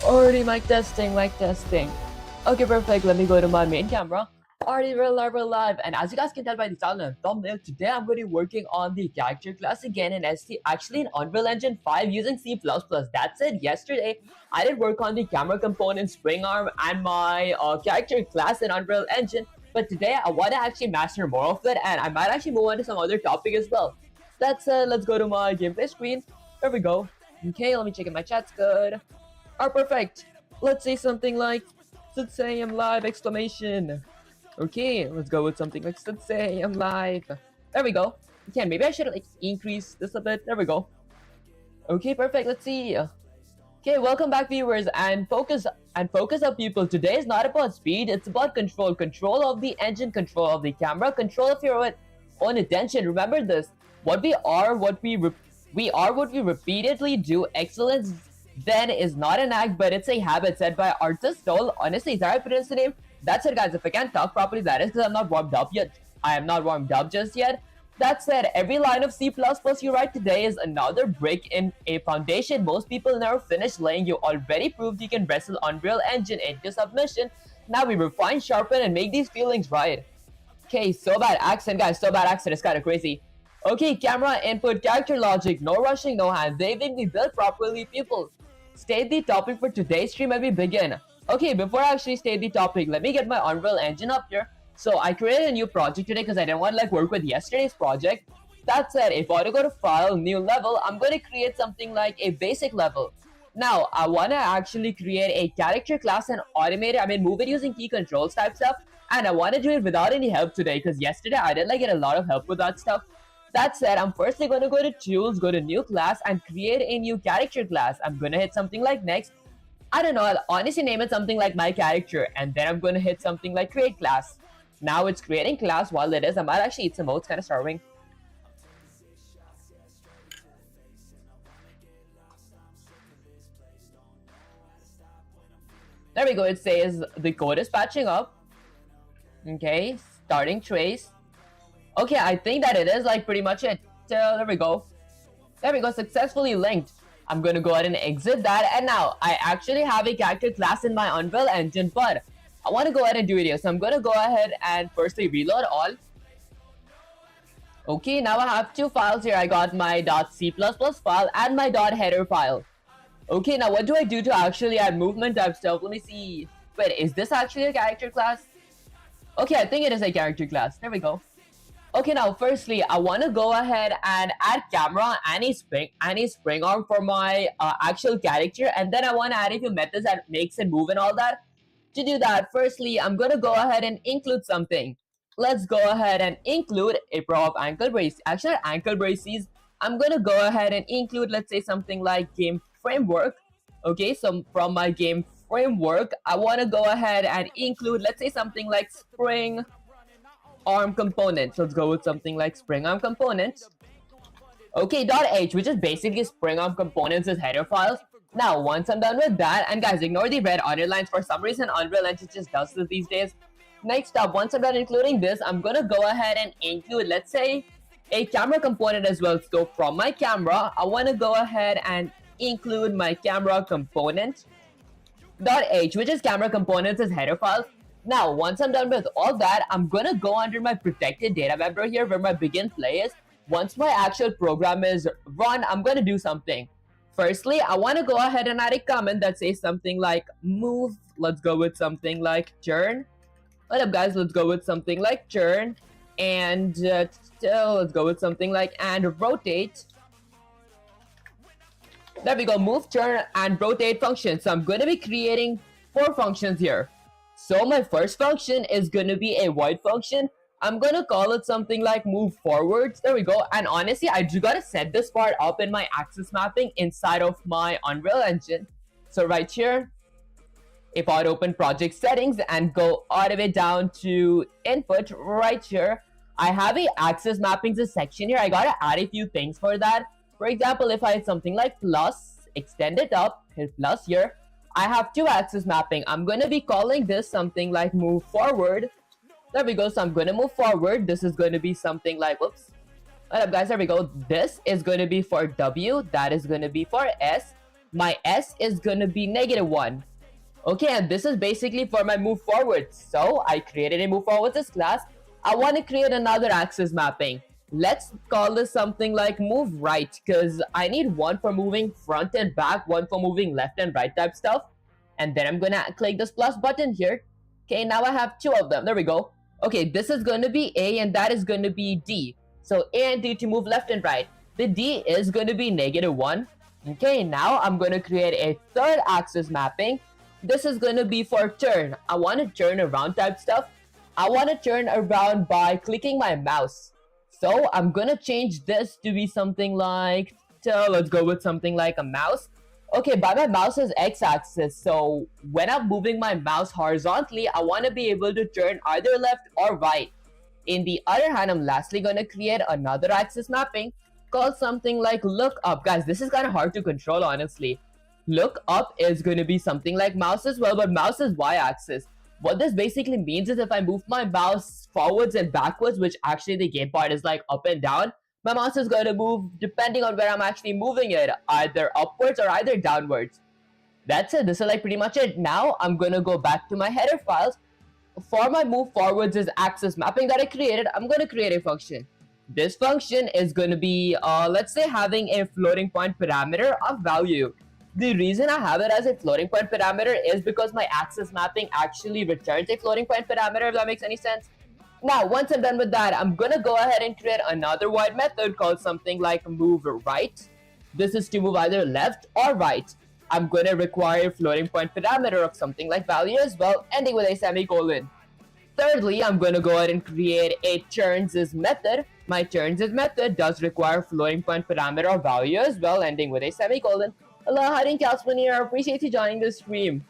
Already mic testing, mic testing. Okay, perfect. Let me go to my main camera. Already we're live. And as you guys can tell by the title and thumbnail, today I'm going to be working on the character class again in ST, actually in Unreal Engine 5 using C++. That said, yesterday I did work on the camera component, spring arm, and my character class in Unreal Engine. But today I want to actually master more of it, and I might actually move on to some other topic as well. That said, let's go to my gameplay screen. There we go. Okay, let me check if my chat's good. Are perfect. Let's say something like "Let's say I'm live!" exclamation. Okay, let's go with something like "Let's say I'm live." There we go. Okay, maybe I should like increase this a bit. There we go. Okay, perfect. Let's see. Okay, welcome back, viewers, and focus up, people. Today is not about speed; it's about control. Control of the engine, control of the camera, control of your own attention. Remember this: what we are, what we repeatedly do. Excellence then is not an act, but it's a habit, said by Arthur Stoll. Honestly, is that how I pronounce the name? That's it, guys. If I can't talk properly, that is because I'm not warmed up yet. I am not warmed up just yet. That said, every line of C++ you write today is another brick in a foundation most people never finish laying. You already proved you can wrestle Unreal Engine into submission. Now we refine, sharpen, and make these feelings right. Okay, so bad accent, guys. So bad accent. It's kind of crazy. Okay, camera input, character logic, no rushing, no hands. They will be built properly, people. State the topic for today's stream as we begin. Okay, before I actually state the topic, let me get my Unreal Engine up here. So I created a new project today because I didn't want to like work with yesterday's project. That said, if I want to go to File, New Level, I'm going to create something like a basic level. Now, I want to actually create a character class and automate it. Move it using key controls type stuff. And I want to do it without any help today because yesterday I did like get a lot of help with that stuff. That said, I'm firstly going to go to Tools, go to New Class, and create a new character class. I'm going to hit something like Next. I don't know, I'll honestly name it something like My Character, and then I'm going to hit something like Create Class. Now it's creating class. While it is, I might actually eat some oats, kind of starving. There we go, it says the code is patching up. Okay, starting trace. Okay, I think that it is like pretty much it. So there we go. There we go, successfully linked. I'm going to go ahead and exit that. And now I actually have a character class in my Unreal Engine, but I want to go ahead and do it here. So I'm going to go ahead and firstly reload all. Okay, now I have two files here. I got my .c++ file and my .header file. Okay, now what do I do to actually add movement type stuff? Let me see. Wait, is this actually a character class? Okay, I think it is a character class. There we go. Okay, now firstly, I want to go ahead and add camera and a spring arm for my actual character, and then I want to add a few methods that makes it move and all that. To do that, firstly, I'm going to go ahead and include something. Let's go ahead and include a pair of ankle braces. Actually, ankle braces. I'm going to go ahead and include, let's say, something like game framework. Okay, so from my game framework, I want to go ahead and include, let's say, something like spring arm components. Let's go with something like spring arm components. Okay, .h, which is basically spring arm components as header files. Now, once I'm done with that, and guys, ignore the red underlines. For some reason, Unreal Engine just does this these days. Next up, once I'm done including this, I'm gonna go ahead and include, let's say, a camera component as well. So from my camera, I want to go ahead and include my camera component .h, which is camera components as header files. Now, once I'm done with all that, I'm going to go under my protected data member here where my begin play is. Once my actual program is run, I'm going to do something. Firstly, I want to go ahead and add a comment that says something like move. Let's go with something like turn. What up, guys? Let's go with something like turn. And let's go with something like and rotate. There we go, move, turn, and rotate functions. So I'm going to be creating 4 functions here. So my first function is going to be a void function. I'm going to call it something like move forwards. There we go. And honestly, I do got to set this part up in my axis mapping inside of my Unreal Engine. So right here, if I would open project settings and go all the way down to input right here, I have a axis mappings section here. I got to add a few things for that. For example, if I hit something like plus, extend it up, hit plus here, I have 2 axis mapping. I'm going to be calling this something like move forward. There we go. So I'm going to move forward. This is going to be something like, whoops. What up, guys? There we go. This is going to be for W. That is going to be for S. my S is gonna be -1. Okay, and this is basically for my move forwards. So I created a move forwards as class. I want to create another axis mapping. Let's call this something like move right, because I need one for moving front and back, one for moving left and right type stuff. And then I'm gonna click this plus button here. Okay, now I have two of them. There we go. Okay, this is going to be A and that is going to be D. So A and D to move left and right. The D is going to be -1. Okay, now I'm going to create a third axis mapping. This is going to be for turn. I want to turn around type stuff. I want to turn around by clicking my mouse. So I'm going to change this to be something like, let's go with something like a mouse. Okay, by my mouse is x-axis, so when I'm moving my mouse horizontally, I want to be able to turn either left or right. In the other hand, I'm lastly going to create another axis mapping called something like look up. Guys, this is kind of hard to control, honestly. Look up is going to be something like mouse as well, but mouse is y-axis. What this basically means is if I move my mouse forwards and backwards, which actually the game part is like up and down, my mouse is going to move depending on where I'm actually moving it, either upwards or either downwards. That's it. This is like pretty much it. Now I'm going to go back to my header files. For my move forwards is axis mapping that I created, I'm going to create a function. This function is going to be, let's say, having a floating point parameter of value. The reason I have it as a floating point parameter is because my axis mapping actually returns a floating point parameter, if that makes any sense. Now, once I'm done with that, I'm gonna go ahead and create another void method called something like move right. This is to move either left or right. I'm gonna require a floating point parameter of something like value as well, ending with a semicolon. Thirdly, I'm gonna go ahead and create a turns method. My turns method does require floating point parameter of value as well, ending with a semicolon. Hello, hiding Calsman here. Appreciate you joining the stream.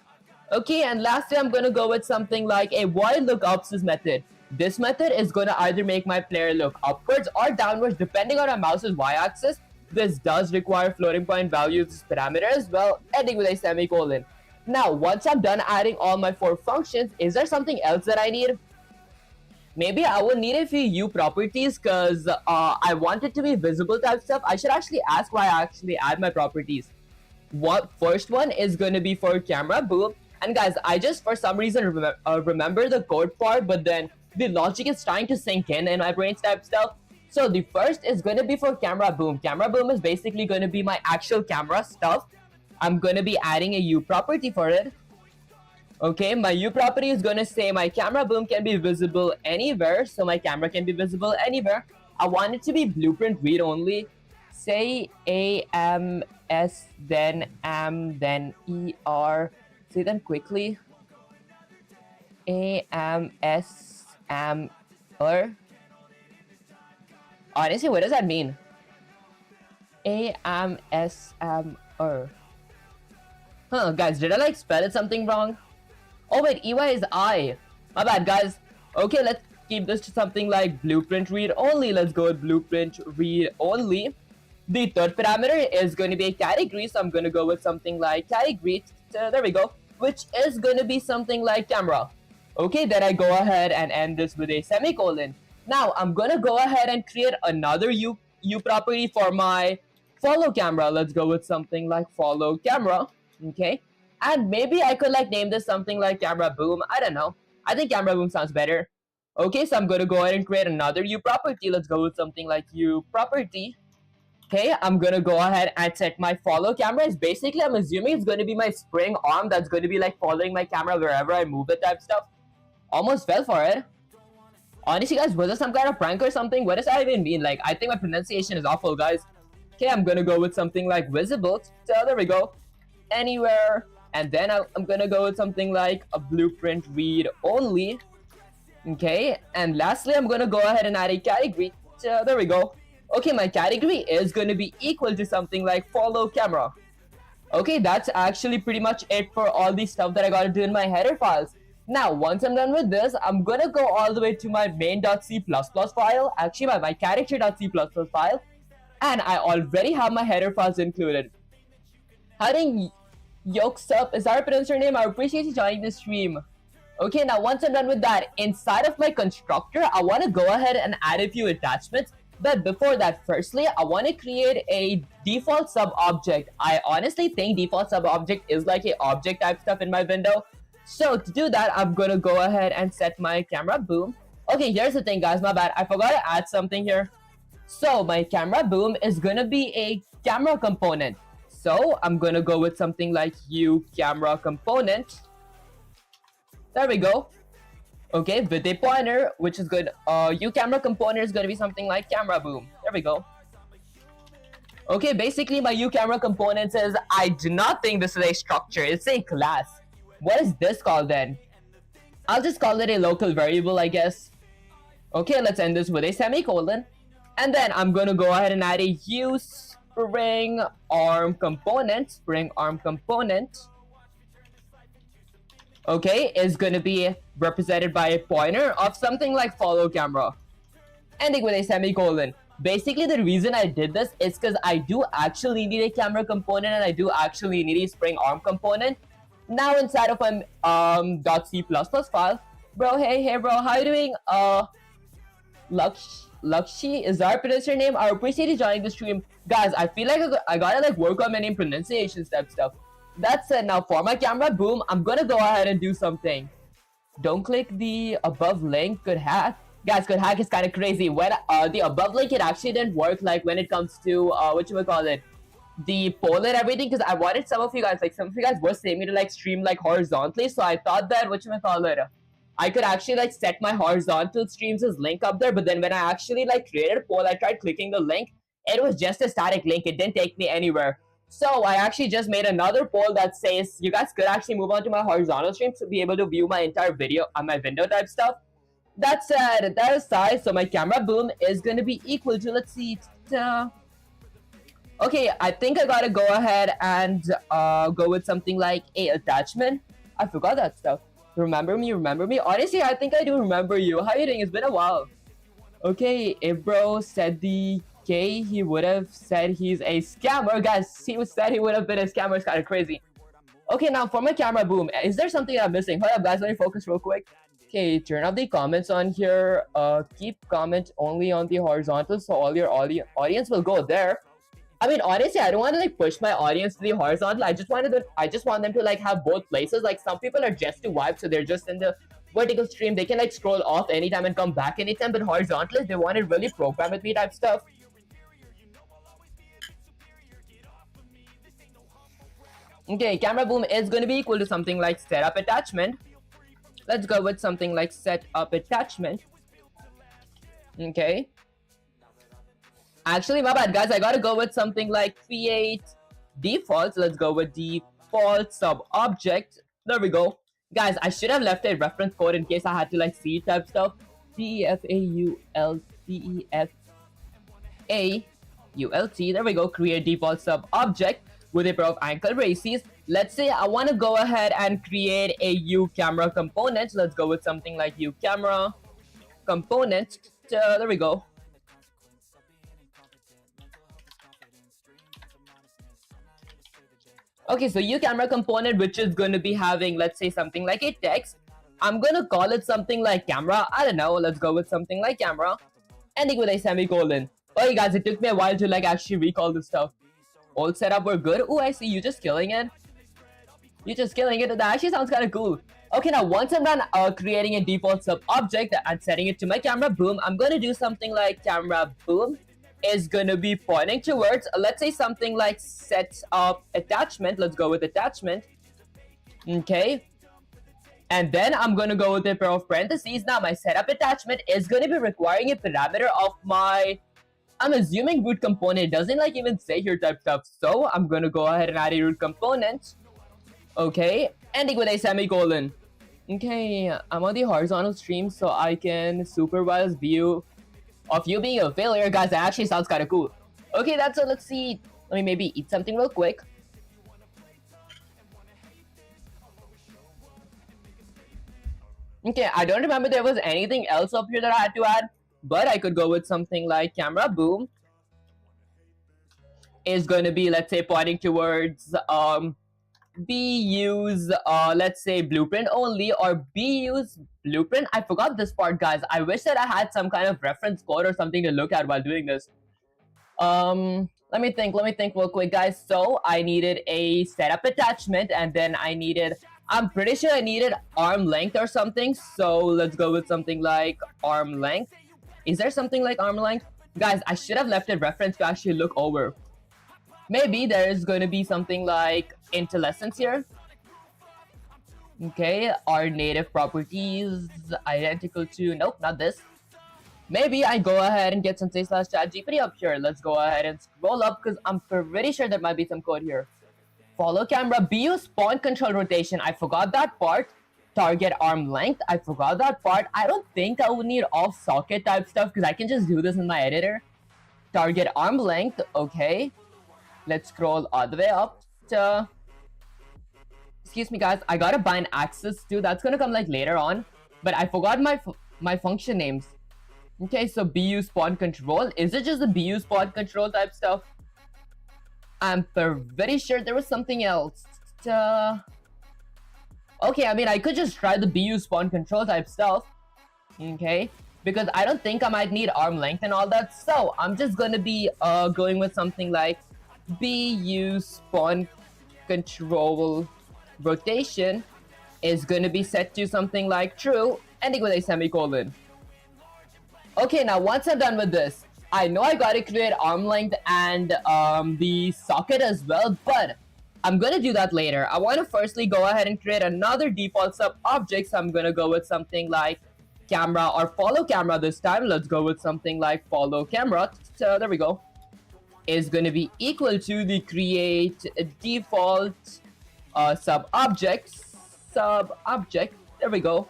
Okay, and lastly, I'm gonna go with something like a void lookups method. This method is going to either make my player look upwards or downwards depending on our mouse's y-axis. This does require floating point values parameter as well, ending with a semicolon. Now, once I'm done adding all my 4 functions, is there something else that I need? Maybe I will need a few U properties because I want it to be visible type stuff. I should actually ask why I actually add my properties. What first one is going to be for camera boom. And guys, I just for some reason remember the code part, but then the logic is trying to sink in my brain type stuff. So the first is going to be for camera boom. Camera boom is basically going to be my actual camera stuff. I'm going to be adding a U property for it. Okay, my U property is going to say my camera boom can be visible anywhere. So my camera can be visible anywhere. I want it to be blueprint read only. Say AMS, then AM, then ER. Say them quickly. AMS. Honestly, what does that mean? AMSMR. Huh, guys, did I like spell it something wrong? Oh wait, EY is I. My bad, guys. Okay, let's keep this to something like blueprint read only. Let's go with blueprint read only. The third parameter is going to be a category, so I'm going to go with something like category. So there we go. Which is going to be something like camera. Okay, then I go ahead and end this with a semicolon. Now, I'm going to go ahead and create another U property for my follow camera. Let's go with something like follow camera. Okay, and maybe I could like name this something like camera boom. I don't know. I think camera boom sounds better. Okay, so I'm going to go ahead and create another U property. Let's go with something like U property. Okay, I'm going to go ahead and set my follow camera. Is basically, I'm assuming it's going to be my spring arm that's going to be like following my camera wherever I move it type stuff. Almost fell for it. Honestly, guys, was this some kind of prank or something? What does that even mean? Like, I think my pronunciation is awful, guys. Okay, I'm gonna go with something like visible. So there we go. Anywhere. And then I'm gonna go with something like a blueprint read only. Okay, and lastly, I'm gonna go ahead and add a category. So there we go. Okay, my category is gonna be equal to something like follow camera. Okay, that's actually pretty much it for all the stuff that I gotta do in my header files. Now, once I'm done with this, I'm gonna go all the way to my main.c++ file, actually my character.c++ file, and I already have my header files included. Hiding Yoksup, is that how I pronounce your name? I appreciate you joining the stream. Okay, now once I'm done with that, inside of my constructor, I want to go ahead and add a few attachments But before that, firstly, I want to create a default sub-object. I honestly think default sub-object is like a object type stuff in my window. So to do that, I'm gonna go ahead and set my camera boom. Okay, here's the thing, guys, my bad. I forgot to add something here. So my camera boom is gonna be a camera component. So I'm gonna go with something like U camera component. There we go. Okay, with a pointer, which is good. U camera component is gonna be something like camera boom. There we go. Okay, basically my U camera component says I do not think this is a structure. It's a class. What is this called then? I'll just call it a local variable, I guess. Okay, let's end this with a semicolon. And then I'm gonna go ahead and add a U spring arm component. Okay, is gonna be represented by a pointer of something like follow camera. Ending with a semicolon. Basically, the reason I did this is because I do actually need a camera component and I do actually need a spring arm component. Now inside of my .c++ file, bro, hey bro, how you doing? Lakshi, is our producer name? I appreciate you joining the stream. Guys, I feel like I gotta like work on my name pronunciation type stuff. That said, now for my camera boom, I'm gonna go ahead and do something. Don't click the above link, good hack. Guys, good hack is kind of crazy. When the above link, it actually didn't work like when it comes to the poll and everything, because I wanted some of you guys were saying me to like stream like horizontally, so I thought that I could actually like set my horizontal streams as link up there, but then when I actually like created a poll, I tried clicking the link, it was just a static link, it didn't take me anywhere. So I actually just made another poll that says you guys could actually move on to my horizontal stream to be able to view my entire video on my window type stuff. That said, that aside, so my camera boom is going to be equal to, let's see, okay, I think I gotta go ahead and go with something like a attachment. I forgot that stuff. Remember me? Honestly, I think I do remember you. How you doing? It's been a while. Okay, if bro said the K, he would have said he's a scammer. Guys, said he would have been a scammer. It's kind of crazy. Okay, now for my camera boom, is there something I'm missing? Hold up, guys, let me focus real quick. Okay, turn off the comments on here. Keep comment only on the horizontal, so all your audience will go there. I mean, honestly, I don't want to like push my audience to the horizontal. I just want them to like have both places. Like some people are just to vibe, so they're just in the vertical stream. They can like scroll off anytime and come back anytime. But horizontally, they want to really program with me type stuff. Okay, camera boom is going to be equal to something like setup attachment. Let's go with something like setup attachment. Okay. Actually, my bad, guys. I gotta go with something like create default. So let's go with default sub object. There we go. Guys, I should have left a reference code in case I had to like see type stuff. DEFAULT. There we go. Create default sub object with a pair of ankle braces. Let's say I want to go ahead and create a U camera component. So let's go with something like U camera component. There we go. Okay, so U camera component, which is going to be having, let's say, something like a text. I'm going to call it something like camera. I don't know. Let's go with something like camera. Ending with a semicolon. Okay, guys, it took me a while to like actually recall this stuff. All setup were good. Oh, I see you just killing it. That actually sounds kind of cool. Okay, now once I'm done creating a default sub object and setting it to my camera boom, I'm going to do something like camera boom is going to be pointing towards, let's say something like set up attachment. Let's go with attachment. Okay. And then I'm going to go with a pair of parentheses. Now my setup attachment is going to be requiring a parameter of my, I'm assuming root component. It doesn't like even say here type stuff. So I'm going to go ahead and add a root component. Okay. Ending with a semicolon. Okay. I'm on the horizontal stream so I can supervise view of you being a failure. Guys, that actually sounds kind of cool. Okay, that's it. Let's see. Let me maybe eat something real quick. Okay, I don't remember there was anything else up here that I had to add, but I could go with something like camera boom is going to be, let's say, pointing towards B use let's say blueprint only, or B use blueprint. I forgot this part, guys. I wish that I had some kind of reference code or something to look at while doing this. Let me think real quick, guys. So I needed a setup attachment, and then I'm pretty sure I needed arm length or something. So let's go with something like arm length. Is there something like arm length? Guys, I should have left a reference to actually look over. Maybe there is going to be something like IntelliSense here. Okay, are native properties identical to... Nope, not this. Maybe I go ahead and get some say/ChatGPT up here. Let's go ahead and scroll up, because I'm pretty sure there might be some code here. Follow camera, BU spawn control rotation. I forgot that part. Target arm length. I forgot that part. I don't think I would need off socket type stuff, because I can just do this in my editor. Target arm length. Okay. Let's scroll all the way up to... Excuse me, guys. I gotta bind access too. That's gonna come like later on. But I forgot my function names. Okay, so BU spawn control. Is it just the BU spawn control type stuff? I'm very sure there was something else. Okay, I mean, I could just try the BU spawn control type stuff. Okay, because I don't think I might need arm length and all that. So I'm just gonna be going with something like BU spawn control rotation is gonna be set to something like true, ending with a semicolon. Okay, now once I'm done with this, I know I gotta create arm length and the socket as well, but I'm gonna do that later. I want to firstly go ahead and create another default sub object. So I'm gonna go with something like camera or follow camera this time. Let's go with something like follow camera. So there we go. Is gonna be equal to the create default sub object. There we go.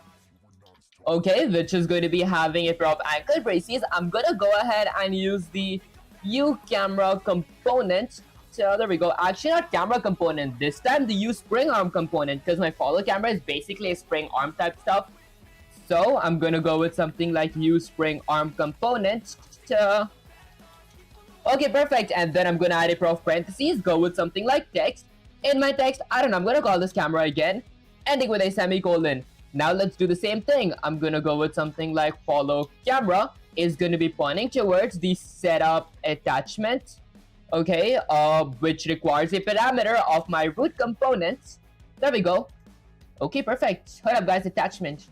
Okay, which is going to be having a pair of ankle braces. I'm gonna go ahead and use the uCamera component. So there we go. Actually, not camera component. This time the uSpring arm component, because my follow camera is basically a spring arm type stuff. So I'm gonna go with something like uSpring arm component. Okay, perfect. And then I'm gonna add a pair of parentheses. Go with something like text. In my text, I don't know, I'm gonna call this camera again, ending with a semicolon. Now let's do the same thing. I'm gonna go with something like follow camera is gonna be pointing towards the setup attachment. Okay, which requires a parameter of my root components. There we go. Okay, perfect. Hold up, guys, attachment.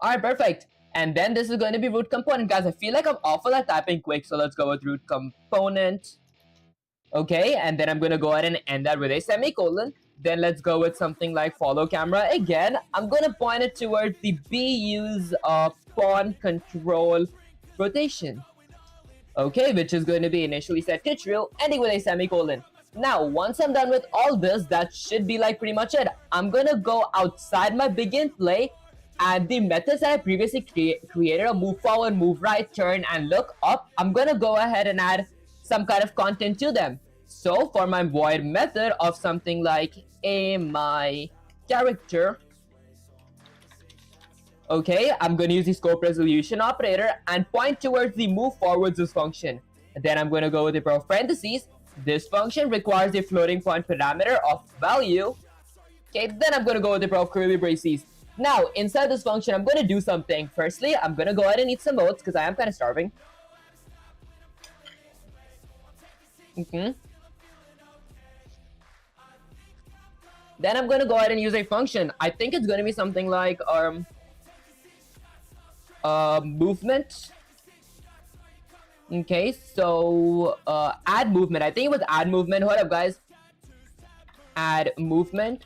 Alright, perfect. And then this is going to be root component, guys. I feel like I'm awful at typing quick, so let's go with root component. Okay, and then I'm gonna go ahead and end that with a semicolon. Then let's go with something like follow camera again. I'm gonna point it towards the BU's pawn control rotation. Okay, which is going to be initially set to true, ending with a semicolon. Now, once I'm done with all this, that should be like pretty much it. I'm gonna go outside my begin play, and the methods that I previously created, a move forward, move right, turn, and look up, I'm gonna go ahead and add some kind of content to them. So for my void method of something like my character, okay, I'm going to use the scope resolution operator and point towards the move forwards this function. And then I'm going to go with the pair of parentheses. This function requires a floating point parameter of value. Okay, then I'm going to go with the pair of curly braces. Now, inside this function, I'm going to do something. Firstly, I'm going to go ahead and eat some oats because I am kind of starving. Then I'm going to go ahead and use a function. I think it's going to be something like movement. Okay, so add movement. I think it was add movement. Hold up, guys. Add movement.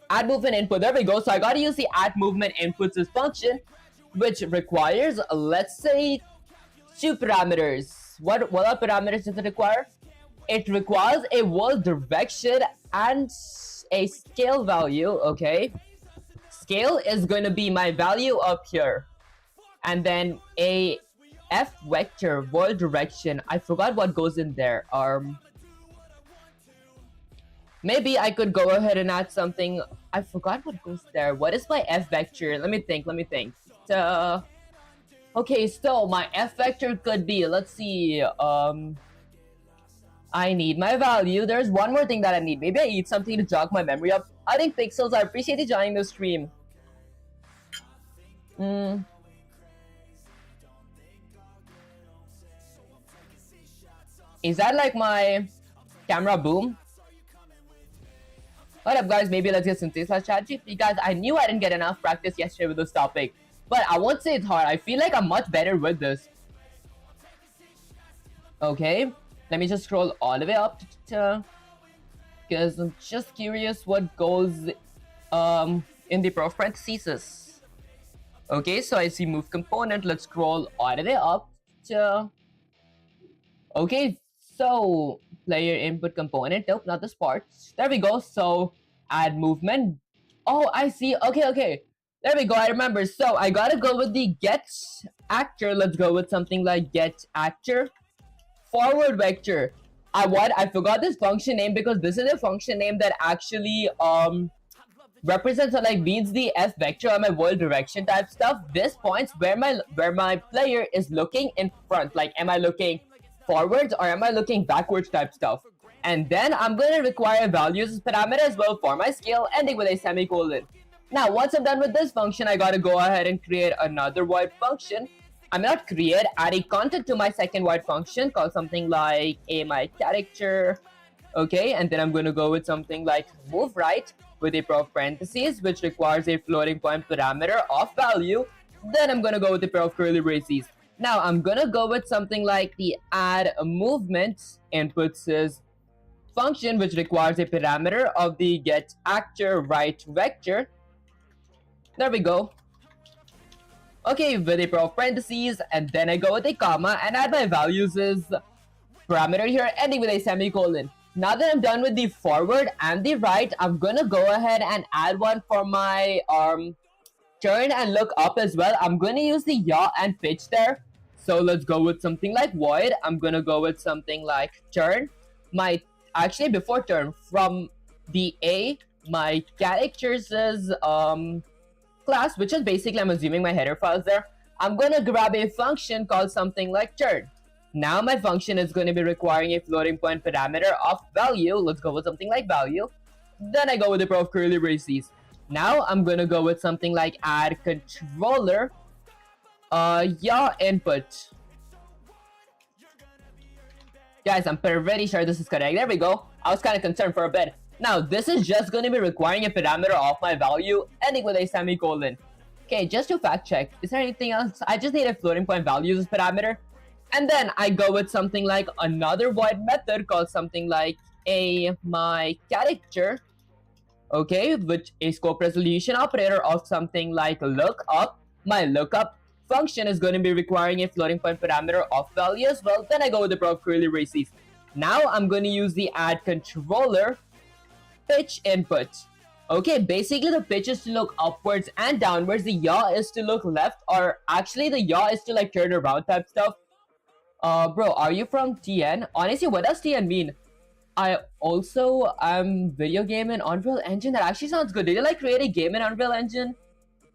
Add movement input. There we go. So I got to use the add movement inputs as function, which requires, let's say, 2 parameters. What are parameters does it require? It requires a world direction and a scale value. Okay, scale is going to be my value up here, and then a f vector world direction. I forgot what goes in there. Maybe I could go ahead and add something. I forgot what goes there. What is my f vector? Let me think. Okay, so my f vector could be, let's see, I need my value. There's one more thing that I need. Maybe I eat something to jog my memory up. I think Pixels, I appreciate you joining the stream. Mm. Is that like my camera boom? What up, guys? Maybe let's get some things like ChatGPT. Guys, I knew I didn't get enough practice yesterday with this topic, but I won't say it's hard. I feel like I'm much better with this. Okay, let me just scroll all the way up to because I'm just curious what goes in the prof parentheses. Okay, so I see move component. Let's scroll all the way up to. Okay, so player input component. Nope, not this part. There we go. So add movement. Oh, I see. Okay. There we go. I remember. So I gotta go with the get actor. Let's go with something like get actor forward vector. I forgot this function name because this is a function name that actually represents or like means the f vector or my world direction type stuff. This points where my player is looking in front. Like, am I looking forwards or am I looking backwards type stuff? And then I'm going to require values as parameter as well for my scale, ending with a semicolon. Now, once I'm done with this function, I got to go ahead and create another void function. I'm not create, add a content to my second void function called something like my character. Okay, and then I'm going to go with something like move right with a prof parentheses, which requires a floating point parameter of value. Then I'm going to go with the prof curly braces. Now I'm going to go with something like the add a movement inputs is function, which requires a parameter of the get actor right vector. There we go. Okay, with a prof parentheses, and then I go with a comma and add my values as parameter here, ending with a semicolon. Now that I'm done with the forward and the right, I'm gonna go ahead and add one for my turn and look up as well. I'm gonna use the yaw and pitch there. So let's go with something like void. I'm gonna go with something like turn. Actually before turn, from the A, my characters is class, which is basically, I'm assuming my header files there. I'm gonna grab a function called something like turn. Now my function is going to be requiring a floating point parameter of value. Let's go with something like value. Then I go with the prof curly braces. Now I'm going to go with something like add controller yaw input. Guys, I'm pretty sure this is correct. There we go. I was kind of concerned for a bit. Now this is just going to be requiring a parameter of my value, ending with a semicolon. Okay, just to fact check, is there anything else? I just need a floating point values as parameter. And then I go with something like another void method called something like my character. Okay, which a scope resolution operator of something like lookup. My lookup function is going to be requiring a floating point parameter of value as well. Then I go with the prof curly braces. Now I'm going to use the add controller pitch input. Okay, basically the pitch is to look upwards and downwards. The yaw is to look left, or actually the yaw is to like turn around type stuff. Bro, are you from TN? Honestly, what does TN mean? I also am video game in Unreal Engine. That actually sounds good. Did you like create a game in Unreal Engine?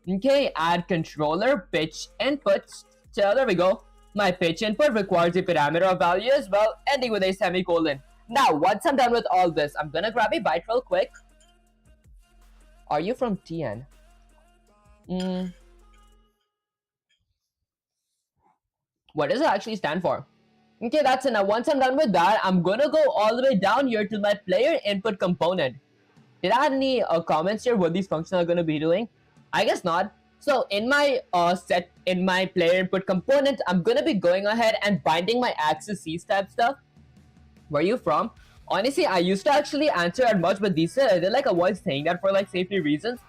Okay, add controller pitch input. So there we go. My pitch input requires a parameter of value as well, ending with a semicolon. Now, once I'm done with all this, I'm gonna grab a bite real quick. Are you from TN? What does it actually stand for? Okay, that's enough. Once I'm done with that, I'm gonna go all the way down here to my player input component. Did I have any comments here what these functions are gonna be doing? I guess not. So in my player input component, I'm gonna be going ahead and binding my axis C's type stuff. Where are you from? Honestly, I used to actually answer at much, but these I did like avoid saying that for like safety reasons.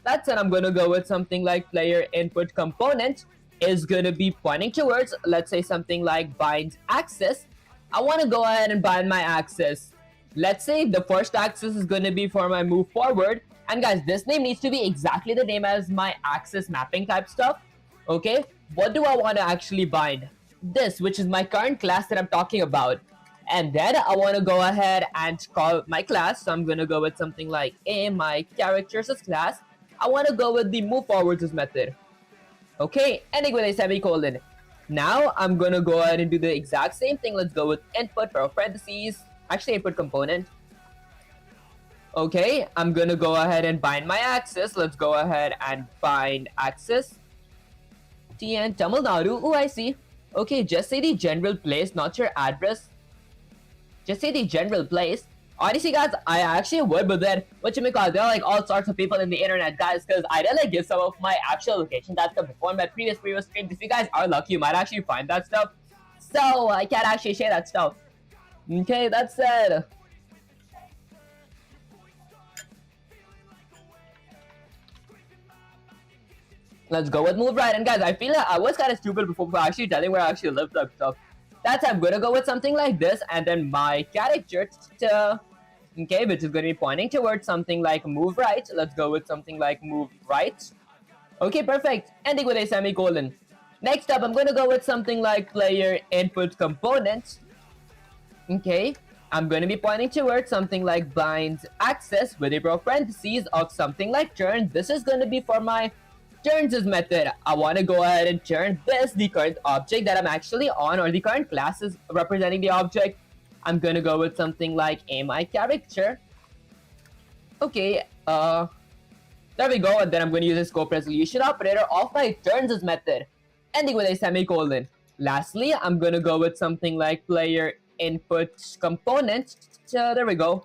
That's it. I'm gonna go with something like player input component is gonna be pointing towards, let's say something like bind axis. I want to go ahead and bind my axis. Let's say the first axis is gonna be for my move forward. And guys, this name needs to be exactly the name as my axis mapping type stuff. Okay, what do I want to actually bind? This, which is my current class that I'm talking about. And then I want to go ahead and call my class. So I'm going to go with something like my characters as class. I want to go with the move forwards as method. Okay, ending with a semicolon. Now I'm going to go ahead and do the exact same thing. Let's go with input for parentheses. actually input component. Okay, I'm gonna go ahead and bind my axis. Let's go ahead and bind axis. TN Tamil Nadu. Oh, I see. Okay, just say the general place, not your address. Just say the general place. Honestly, guys, I actually would, but then whatchamacallit, there are like all sorts of people in the internet, guys, because I did like give some of my actual location that stuff before in my previous streams. If you guys are lucky, you might actually find that stuff. So I can't actually share that stuff. Okay, that said. Let's go with move right. And guys, I feel like I was kind of stupid before actually telling where I actually lived and stuff. That's I'm gonna go with something like this, and then my character, okay, which is gonna be pointing towards something like move right. Let's go with something like move right. Okay, perfect. Ending with a semicolon. Next up, I'm gonna go with something like player input component. Okay, I'm gonna be pointing towards something like bind access with a parentheses of something like turn. This is gonna be for my turns method. I want to go ahead and turn this, the current object that I'm actually on, or the current class is representing the object. I'm gonna go with something like my character. Okay, there we go. And then I'm gonna use a scope resolution operator of my turns method, ending with a semicolon. Lastly, I'm gonna go with something like player input component. So there we go.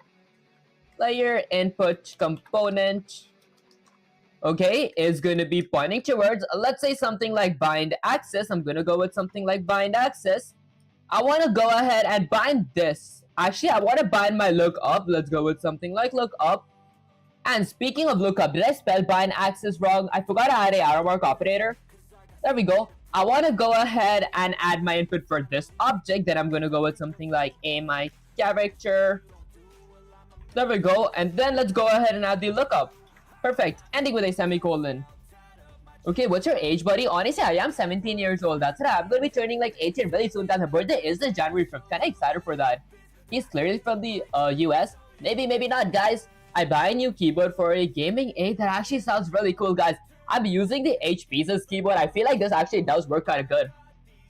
Player input component. Okay, is going to be pointing towards, let's say something like bind access. I'm going to go with something like bind access. I want to go ahead and bind this. Actually, I want to bind my lookup. Let's go with something like lookup. And speaking of lookup, did I spell bind access wrong? I forgot I had a arrow mark operator. There we go. I want to go ahead and add my input for this object. Then I'm going to go with something like my character. There we go. And then let's go ahead and add the lookup. Perfect. Ending with a semicolon. Okay, what's your age, buddy? Honestly, I am 17 years old. That's right. I'm going to be turning like 18 really soon, guys. My birthday is the January 5th. Kind of excited for that. He's clearly from the US. Maybe, maybe not, guys. I buy a new keyboard for a gaming aid. That actually sounds really cool, guys. I'm using the HP's keyboard. I feel like this actually does work kind of good.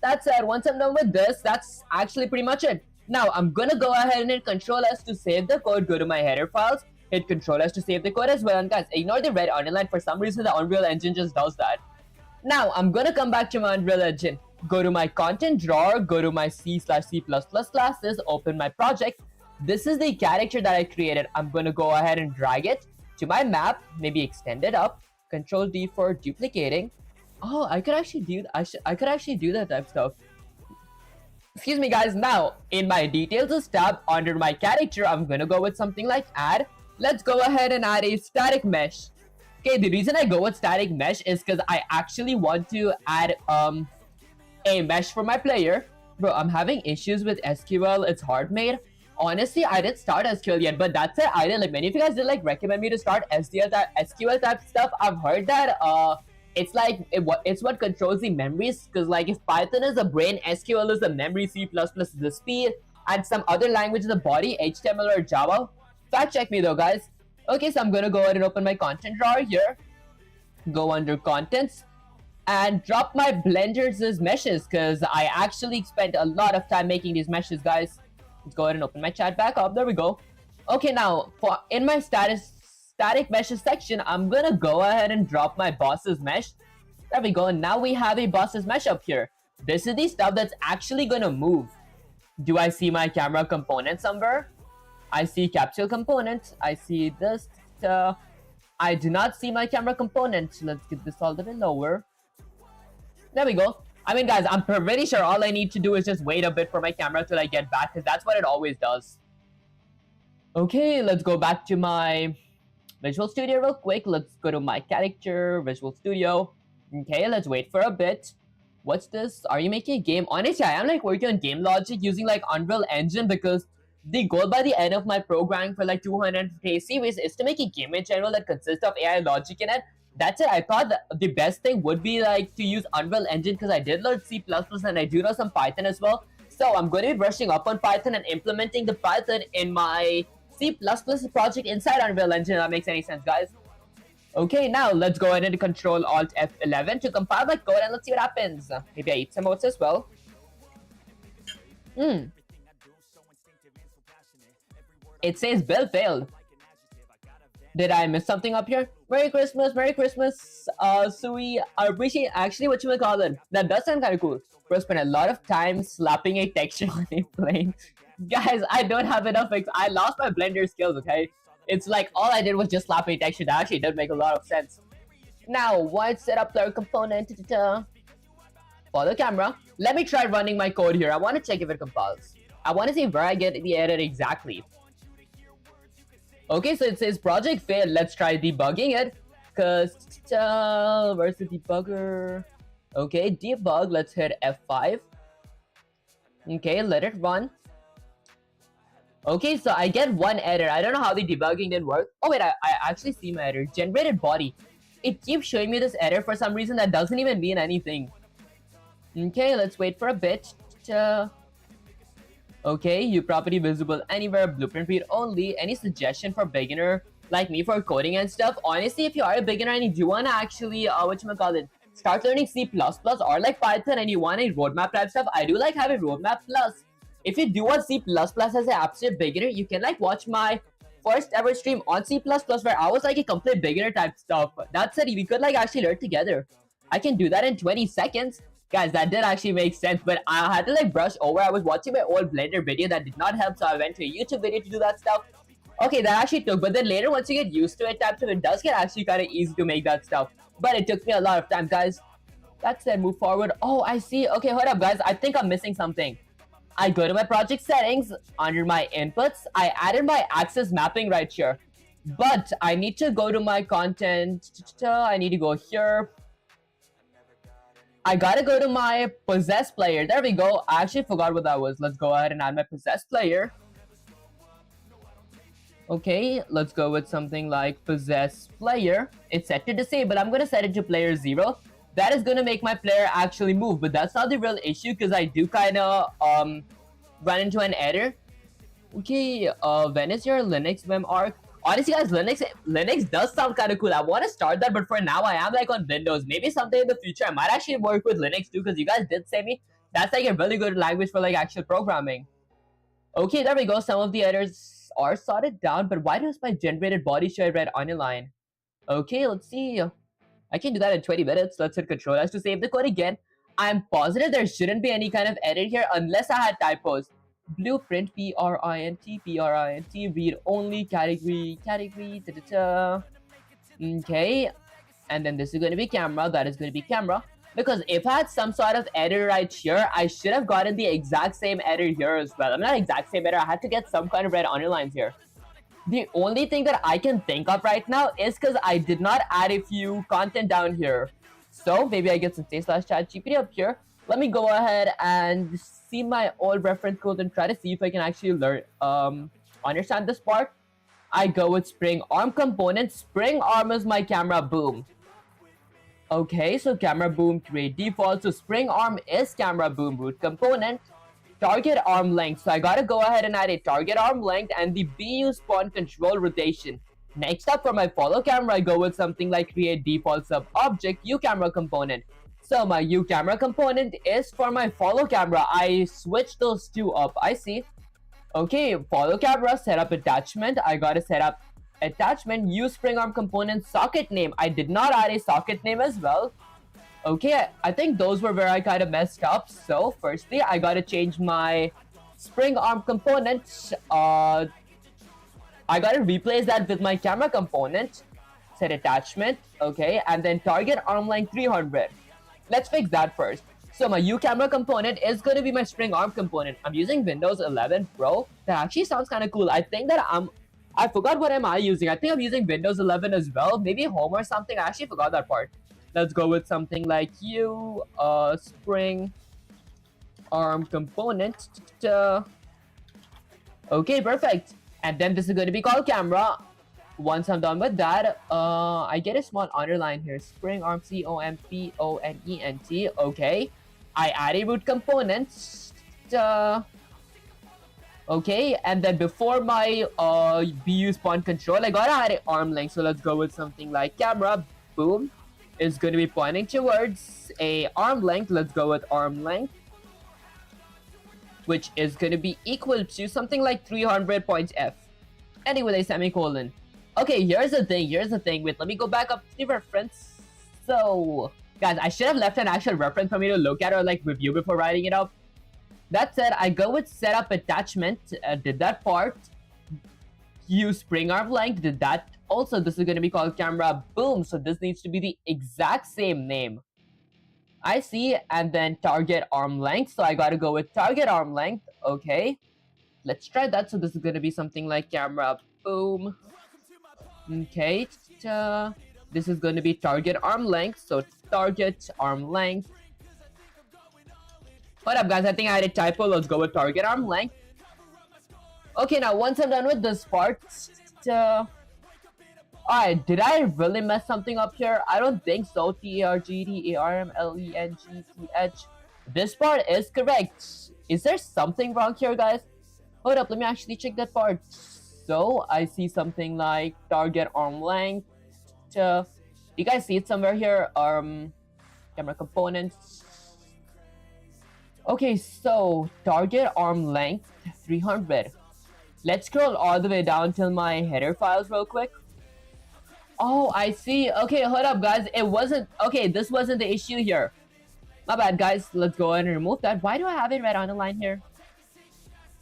That said, once I'm done with this, that's actually pretty much it. Now, I'm going to go ahead and hit Control S to save the code. Go to my header files. Hit Control S to save the code as well. And guys, ignore the red underline. For some reason, the Unreal Engine just does that. Now, I'm gonna come back to my Unreal Engine. Go to my content drawer. Go to my C/C++ classes. Open my project. This is the character that I created. I'm gonna go ahead and drag it to my map. Maybe extend it up. Control D for duplicating. Oh, I could actually do. I could actually do that type stuff. Excuse me, guys. Now, in my details tab under my character, I'm gonna go with something like add. Let's go ahead and add a static mesh. Okay, the reason I go with static mesh is because I actually want to add a mesh for my player. Bro, I'm having issues with SQL. It's hard made. Honestly, I didn't start SQL yet, but that's it. I didn't like many of you guys did like recommend me to start SQL type stuff. I've heard that it's like it's what controls the memories. Because like if Python is the brain, SQL is the memory, C++ is the speed, and some other language is the body, HTML or Java. Fact check me though, guys. Okay, so I'm gonna go ahead and open my content drawer here. Go under contents and drop my blenders meshes because I actually spent a lot of time making these meshes, guys. Let's go ahead and open my chat back up. There we go. Okay, now for in my static meshes section, I'm gonna go ahead and drop my boss's mesh. There we go. Now we have a boss's mesh up here. This is the stuff that's actually gonna move. Do I see my camera component somewhere? I see capsule component. I see this. I do not see my camera component. Let's get this all the way lower. There we go. I mean, guys, I'm pretty sure all I need to do is just wait a bit for my camera till I get back, because that's what it always does. Okay, let's go back to my Visual Studio real quick. Let's go to my character, Visual Studio. Okay, let's wait for a bit. What's this? Are you making a game? Honestly, I am like working on game logic using like Unreal Engine because the goal by the end of my programming for like 200k series is to make a game in general that consists of AI logic in it. That's it. I thought that the best thing would be like to use Unreal Engine because I did learn C++ and I do know some Python as well. So I'm going to be brushing up on Python and implementing the Python in my C++ project inside Unreal Engine. If that makes any sense, guys. Okay, now let's go ahead and Control Alt F11 to compile my code and let's see what happens. Maybe I eat some oats as well. It says build failed. Did I miss something up here? Merry Christmas, Merry Christmas, Sui. I appreciate actually what you would call it. That does sound kind of cool. Bro, spent a lot of time slapping a texture on a plane. Guys, I don't have enough. I lost my Blender skills, okay? It's like all I did was just slap a texture. That actually did make a lot of sense. Now, wide setup player component. Follow camera. Let me try running my code here. I want to check if it compiles. I want to see where I get the error exactly. Okay, so it says project failed. Let's try debugging it. Cause where's the debugger? Okay, debug. Let's hit F5. Okay, let it run. Okay, so I get one error. I don't know how the debugging didn't work. Oh wait, I actually see my error. Generated body. It keeps showing me this error for some reason that doesn't even mean anything. Okay, let's wait for a bit. Okay, you property visible anywhere, blueprint read only. Any suggestion for beginner like me for coding and stuff? Honestly, if you are a beginner and you do want to actually, start learning C++ or like Python and you want a roadmap type stuff, I do like having roadmap plus. If you do want C++ as an absolute beginner, you can like watch my first ever stream on C++ where I was like a complete beginner type stuff. That said, we could like actually learn together. I can do that in 20 seconds. Guys, that did actually make sense, but I had to like brush over. I was watching my old Blender video that did not help, so I went to a YouTube video to do that stuff. Okay, that actually took, but then later once you get used to it, it does get actually kind of easy to make that stuff. But it took me a lot of time, guys. That said, move forward. Oh, I see. Okay, hold up, guys. I think I'm missing something. I go to my project settings, under my inputs, I added my axis mapping right here. But I need to go to my content. I need to go here. I gotta go to my possess player. There we go. I actually forgot what that was. Let's go ahead and add my possess player. Okay, let's go with something like possess player. It's set to disable. I'm gonna set it to player 0. That is gonna make my player actually move, but that's not the real issue because I do kind of run into an error. Okay, when is your Linux Vim arc? Honestly, guys, Linux does sound kind of cool. I want to start that, but for now, I am like on Windows. Maybe someday in the future, I might actually work with Linux too, because you guys did say me that's like a really good language for like actual programming. Okay, there we go. Some of the errors are sorted down, but why does my generated body show a red underline? Okay, let's see. I can do that in 20 minutes. Let's hit Control S to save the code again. I'm positive there shouldn't be any kind of error here unless I had typos. Blueprint, print, read only, category, Okay, and then this is going to be camera, that is going to be camera. Because if I had some sort of error right here, I should have gotten the exact same error here as well. I'm not exact same error, I had to get some kind of red underlines here. The only thing that I can think of right now is because I did not add a few content down here. So maybe I get some say/ChatGPT up here. Let me go ahead and see my old reference code and try to see if I can actually learn, understand this part. I go with spring arm component. Spring arm is my camera boom. Okay, so camera boom create default. So spring arm is camera boom root component. Target arm length. So I gotta go ahead and add a target arm length and the BU spawn control rotation. Next up for my follow camera, I go with something like create default sub object U camera component. So my U camera component is for my follow camera. I switched those two up. I see. Okay, follow camera, set up attachment. I gotta set up attachment, use spring arm component socket name. I did not add a socket name as well. Okay, I think those were where I kind of messed up. So firstly, I gotta change my spring arm component. I gotta replace that with my camera component. Set attachment. Okay, and then target arm length 300. Let's fix that first. So my U camera component is going to be my spring arm component. I'm using Windows 11 Pro. That actually sounds kind of cool. I think that I forgot what am I using. I think I'm using Windows 11 as well. Maybe Home or something. I actually forgot that part. Let's go with something like U spring arm component. Okay, perfect. And then this is going to be called camera. Once I'm done with that, I get a small underline here. Spring arm component. Okay. I add a root component. Okay, and then before my BU spawn control, I gotta add an arm length. So let's go with something like camera. Boom. Is going to be pointing towards a arm length. Let's go with arm length, which is going to be equal to something like 300 points F. Anyway, semicolon. Okay, here's the thing. Wait, let me go back up to the reference. So, guys, I should have left an actual reference for me to look at or like review before writing it up. That said, I go with setup attachment, did that part. Use spring arm length, did that. Also, this is going to be called camera boom, so this needs to be the exact same name. I see, and then target arm length, so I gotta go with target arm length. Okay, let's try that. So this is gonna be something like camera boom. Okay, this is going to be target arm length, so target arm length. Hold up, guys, I think I had a typo. Let's go with target arm length. Okay, now once I'm done with this part, alright, did I really mess something up here? I don't think so. TARGDARMLENGTH. This part is correct. Is there something wrong here, guys? Hold up, let me actually check that part. So, I see something like target arm length. Do you guys see it somewhere here? Camera components. Okay, so target arm length 300. Let's scroll all the way down till my header files real quick. Oh, I see. Okay, hold up, guys. It wasn't... Okay, this wasn't the issue here. My bad, guys. Let's go ahead and remove that. Why do I have it right on the line here?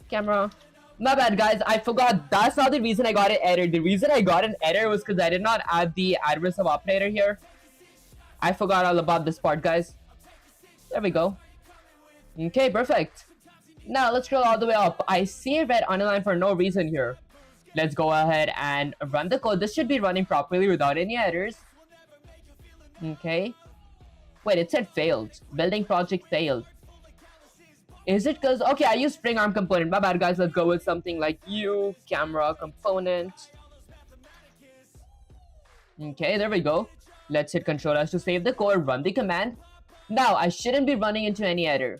Camera. My bad, guys. I forgot. That's not the reason I got an error. The reason I got an error was because I did not add the address of operator here. I forgot all about this part, guys. There we go. Okay, perfect. Now, let's scroll all the way up. I see a red underline for no reason here. Let's go ahead and run the code. This should be running properly without any errors. Okay. Wait, it said failed. Building project failed. Is it because... Okay, I use spring arm component. My bad, guys. Let's go with something like U camera component. Okay, there we go. Let's hit Control S to save the code. Run the command. Now, I shouldn't be running into any error.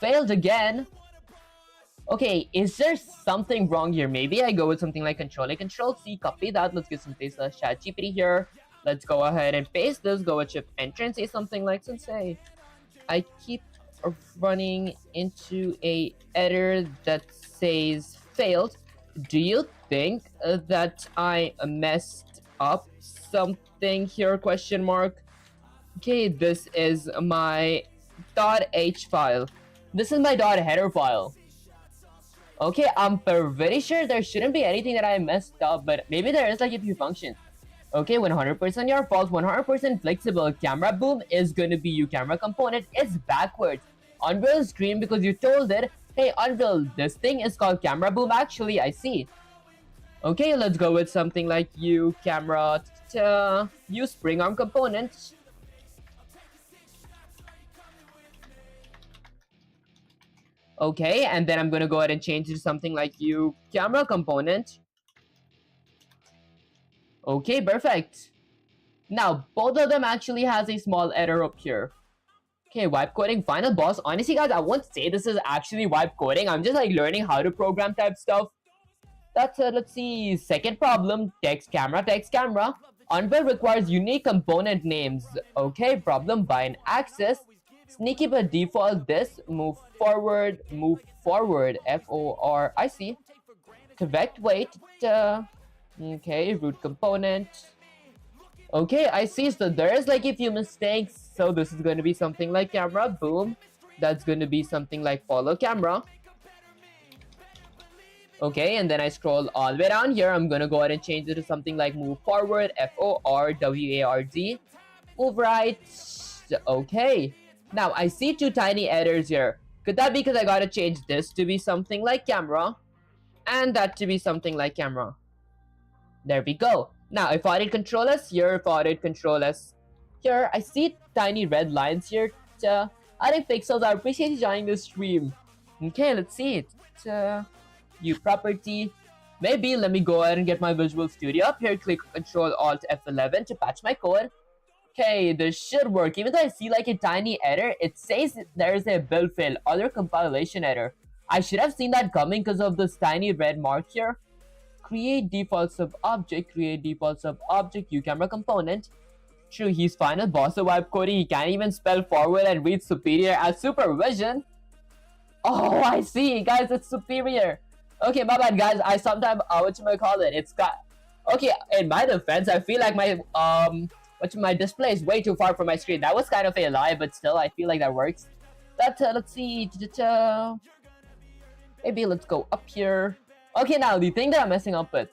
Failed again. Okay, is there something wrong here? Maybe I go with something like Control A, Control C, copy that. Let's get some paste ChatGPT here. Let's go ahead and paste this. Go with Shift Enter and say something like Sensei, I keep running into a error that says failed. Do you think that I messed up something here? Question mark. Okay, this is my .h file. This is my .header file. Okay, I'm very sure there shouldn't be anything that I messed up, but maybe there is like a few functions. Okay, 100% your fault, 100% flexible. Camera boom is going to be you camera component. It's backwards. Unreal screen because you told it, hey Unreal, this thing is called camera boom. Actually, I see. Okay, let's go with something like you camera, you spring arm component. Okay, and then I'm going to go ahead and change it to something like you camera component. Okay, perfect. Now, both of them actually has a small error up here. Okay, wipe coding, final boss. Honestly, guys, I won't say this is actually wipe coding. I'm just like learning how to program type stuff. That's it. Let's see. Second problem, text camera, text camera. Unreal requires unique component names. Okay, problem, bind access. Sneaky by default, this, move forward, FOR, I see. Correct weight, okay, root component. Okay, I see, so there's like a few mistakes. So this is going to be something like camera, boom. That's going to be something like follow camera. Okay, and then I scroll all the way down here. I'm going to go ahead and change it to something like move forward, FORWARD. Move right, okay. Now, I see two tiny errors here. Could that be because I gotta change this to be something like camera and that to be something like camera? There we go. Now, if I did Control S here, if I did Control S here, I see tiny red lines here. Adding pixels, I appreciate you joining the stream. Okay, let's see it. View property. Maybe let me go ahead and get my Visual Studio up here. Click Control Alt F11 to patch my code. Okay, this should work. Even though I see like a tiny error, it says there is a build fail, other compilation error. I should have seen that coming because of this tiny red mark here. Create default sub object, you camera component. True, he's final boss of wipe coding. He can't even spell forward and read superior as supervision. Oh, I see, guys, it's superior. Okay, my bad, guys. I sometimes what you might call it. It's got okay. In my defense, I feel like my display is way too far from my screen. That was kind of a lie, but still, I feel like that works. Let's see. Maybe let's go up here. Okay, now the thing that I'm messing up with.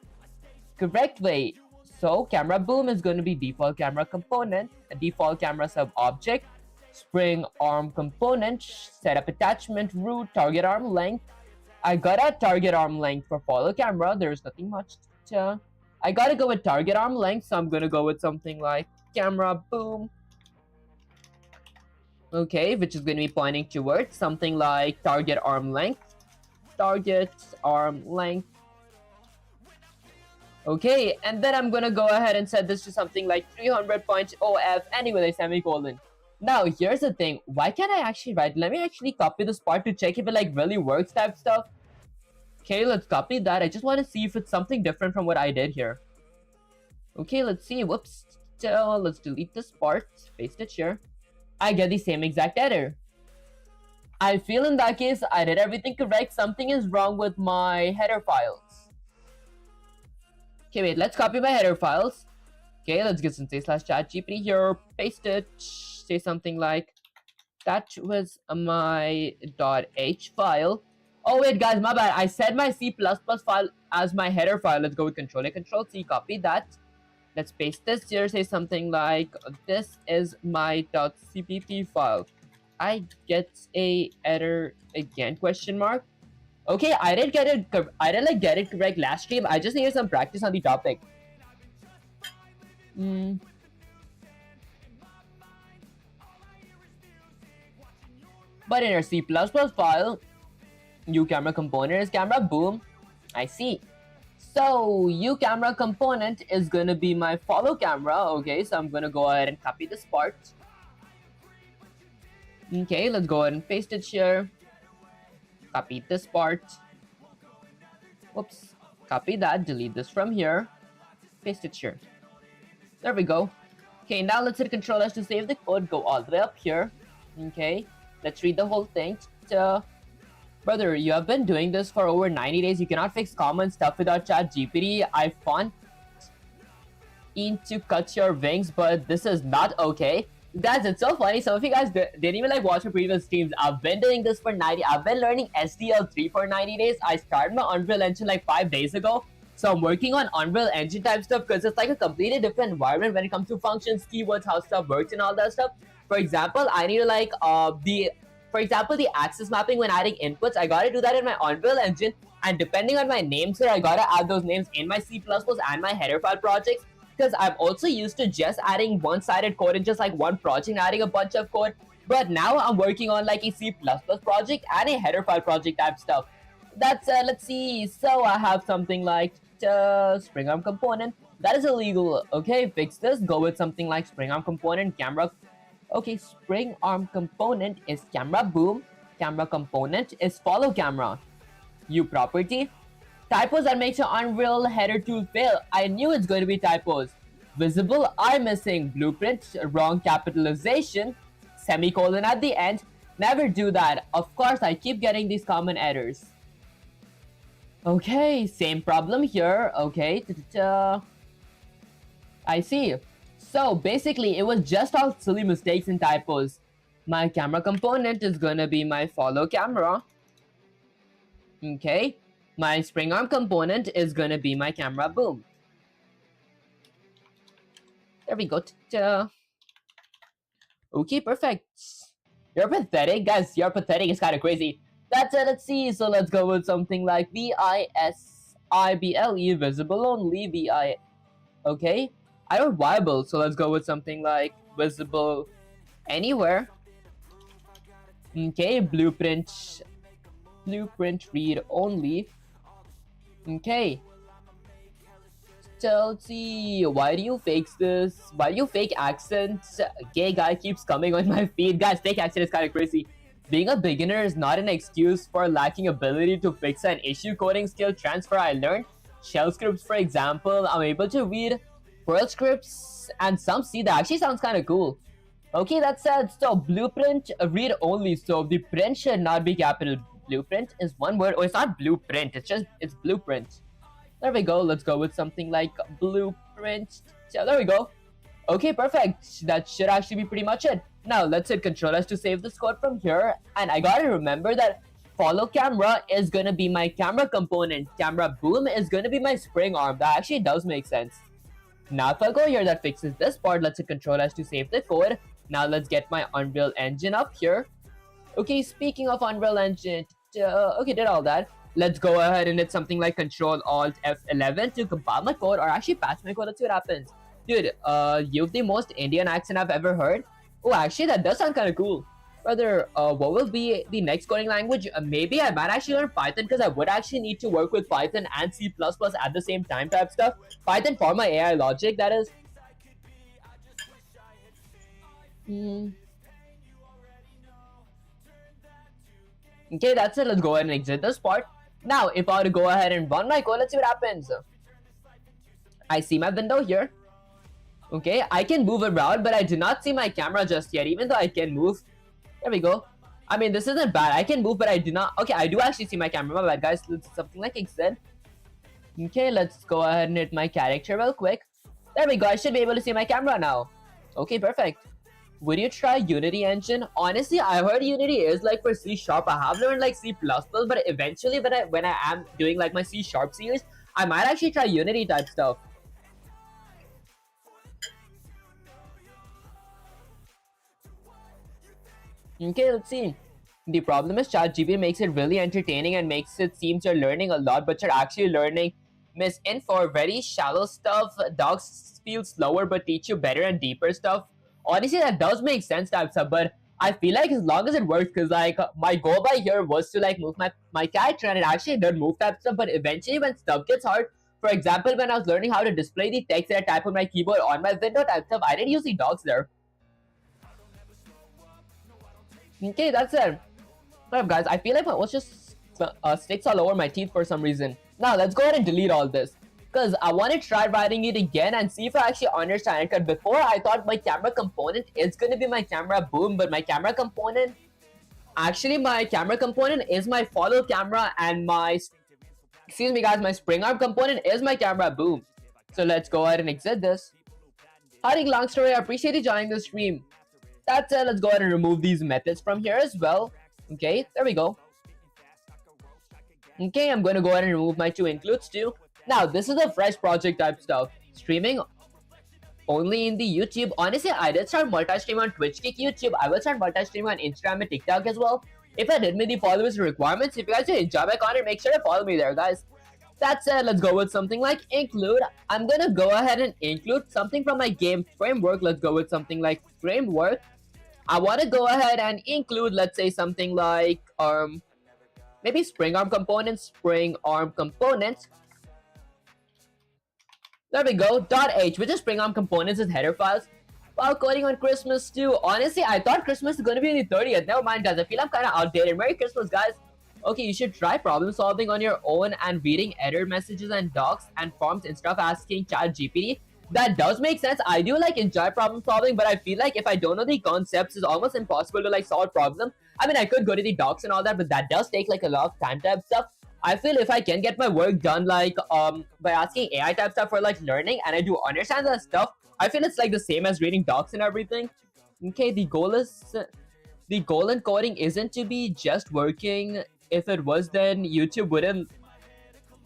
Correct way. So camera boom is going to be default camera component, a default camera sub object, spring arm component, setup attachment, root, target arm length. I got a target arm length for follow camera. There's nothing much to. I gotta go with target arm length, so I'm gonna go with something like camera boom. Okay, which is gonna be pointing towards something like target arm length. Target arm length. Okay, and then I'm gonna go ahead and set this to something like 300.0f and with a semicolon. Now, here's the thing. Why can't I actually write? Let me actually copy this part to check if it like really works type stuff. Okay, let's copy that. I just want to see if it's something different from what I did here. Okay, let's see. Whoops. So, let's delete this part. Paste it here. I get the same exact error. I feel in that case, I did everything correct. Something is wrong with my header files. Okay, wait. Let's copy my header files. Okay, let's get some say/chat-gpt here. Paste it. Say something like, that was my .h file. Oh wait, guys, my bad. I said my C++ file as my header file. Let's go with Control A, Control C, copy that. Let's paste this here. Say something like, this is my .cpp file. I get a error again, question mark. Okay, I didn't get it correct last stream. I just needed some practice on the topic. But in our C++ file, uCamera component is camera boom. I see. So uCamera component is gonna be my follow camera. Okay, so I'm gonna go ahead and copy this part. Okay, let's go ahead and paste it here. Copy this part. Whoops. Copy that. Delete this from here. Paste it here. There we go. Okay, now let's hit Control S to save the code. Go all the way up here. Okay, let's read the whole thing. Brother, you have been doing this for over 90 days. You cannot fix common stuff without ChatGPT. I want to cut your wings, but this is not okay. Guys, it's so funny. Some of you guys didn't even like watch my previous streams. I've been doing this for 90. I've been learning SDL3 for 90 days. I started my Unreal Engine like 5 days ago. So I'm working on Unreal Engine type stuff because it's like a completely different environment when it comes to functions, keywords, how stuff works and all that stuff. For example, I need to like the axis mapping when adding inputs. I gotta do that in my Unreal Engine, and depending on my names here, I gotta add those names in my C++ and my header file projects, because I'm also used to just adding one-sided code in just like one project, adding a bunch of code. But now I'm working on like a C++ project and a header file project type stuff. That's let's see. So I have something like spring arm component. That is illegal. Okay, fix this. Go with something like spring arm component camera. Okay, spring arm component is camera boom. Camera component is follow camera. uProperty. Typos that makes your Unreal header tool fail. I knew it's going to be typos. Visible I missing. Blueprint wrong capitalization. Semicolon at the end. Never do that. Of course, I keep getting these common errors. Okay, same problem here. Okay, I see. So basically, it was just all silly mistakes and typos. My camera component is gonna be my follow camera. Okay, my spring arm component is gonna be my camera boom. There we go. Okay, perfect. You're pathetic, guys. You're pathetic. It's kind of crazy. That's it. Let's see. So let's go with something like visible, visible only. Okay. I don't viable, so let's go with something like visible anywhere. Okay, blueprint read only. Okay. So let's see. Why do you fake this? Why do you fake accents? Gay guy keeps coming on my feed. Guys, fake accent is kind of crazy. Being a beginner is not an excuse for lacking ability to fix an issue. Coding skill transfer. I learned shell scripts, for example. I'm able to read Perl scripts and some C. That actually sounds kind of cool. Okay, that said, so blueprint read only. So the print should not be capital blueprint is one word. Oh, it's not blueprint. It's blueprint. There we go. Let's go with something like blueprint. So there we go. Okay, perfect. That should actually be pretty much it. Now let's hit Control S to save this code from here. And I gotta remember that follow camera is gonna be my camera component. Camera boom is gonna be my spring arm. That actually does make sense. Now if I go here, that fixes this part. Let's hit Control S to save the code. Now let's get my Unreal Engine up here. Okay, speaking of Unreal Engine, okay, did all that. Let's go ahead and hit something like Control Alt F11 to compile my code or actually patch my code. Let's see what happens. Dude, you've the most Indian accent I've ever heard. Oh, actually, that does sound kind of cool. Brother, what will be the next coding language? Maybe I might actually learn Python because I would actually need to work with Python and C++ at the same time type stuff. Python for my AI logic, that is. Okay, that's it. Let's go ahead and exit this part. Now, if I were to go ahead and run my code, let's see what happens. I see my window here. Okay, I can move around, but I do not see my camera just yet, even though I can move. There we go. I mean, this isn't bad. I can move, but I do not. Okay, I do actually see my camera. My bad, guys. Let's something like exit. Okay, let's go ahead and hit my character real quick. There we go. I should be able to see my camera now. Okay, perfect. Would you try Unity Engine? Honestly, I heard Unity is like for C#. I have learned like C++, but eventually when I am doing like my C# series, I might actually try Unity type stuff. Okay, let's see. The problem is ChatGPT makes it really entertaining and makes it seems you're learning a lot, but you're actually learning misinfo, very shallow stuff. Docs feel slower but teach you better and deeper stuff. Honestly, that does make sense type stuff, but I feel like as long as it works, because like my goal by here was to like move my character and it actually did move type stuff, but eventually when stuff gets hard, for example, when I was learning how to display the text that I type on my keyboard on my window type stuff, I didn't use the docs there. Okay, that's it. Alright guys, I feel like my voice just sticks all over my teeth for some reason. Now let's go ahead and delete all this. Because I want to try writing it again and see if I actually understand it. Because before I thought my camera component is going to be my camera boom. But my camera component... Actually, my camera component is my follow camera and my... Excuse me guys, my spring arm component is my camera boom. So let's go ahead and exit this. Hiding long story, I appreciate you joining the stream. That's it, let's go ahead and remove these methods from here as well. Okay, there we go. Okay, I'm going to go ahead and remove my two includes too. Now, this is a fresh project type stuff. Streaming only in the YouTube. Honestly, I did start multi-stream on Twitch, Kick, YouTube. I will start multi-stream on Instagram and TikTok as well. If I did meet the followers requirements, if you guys enjoy my content, make sure to follow me there, guys. That said, let's go with something like include. I'm gonna go ahead and include something from my game framework. Let's go with something like framework. I want to go ahead and include, let's say, something like maybe spring arm components. There we go. .h, which is spring arm components as header files. While coding on Christmas too. Honestly, I thought Christmas is going to be on the 30th. Never mind, guys. I feel I'm kind of outdated. Merry Christmas, guys. Okay, you should try problem solving on your own and reading error messages and docs and forms instead of asking ChatGPT. That does make sense. I do like enjoy problem solving, but I feel like if I don't know the concepts, it's almost impossible to like solve problems. I mean, I could go to the docs and all that, but that does take like a lot of time type stuff. I feel if I can get my work done like by asking AI type stuff for like learning, and I do understand that stuff, I feel it's like the same as reading docs and everything. Okay, the goal in coding isn't to be just working. If it was, then YouTube wouldn't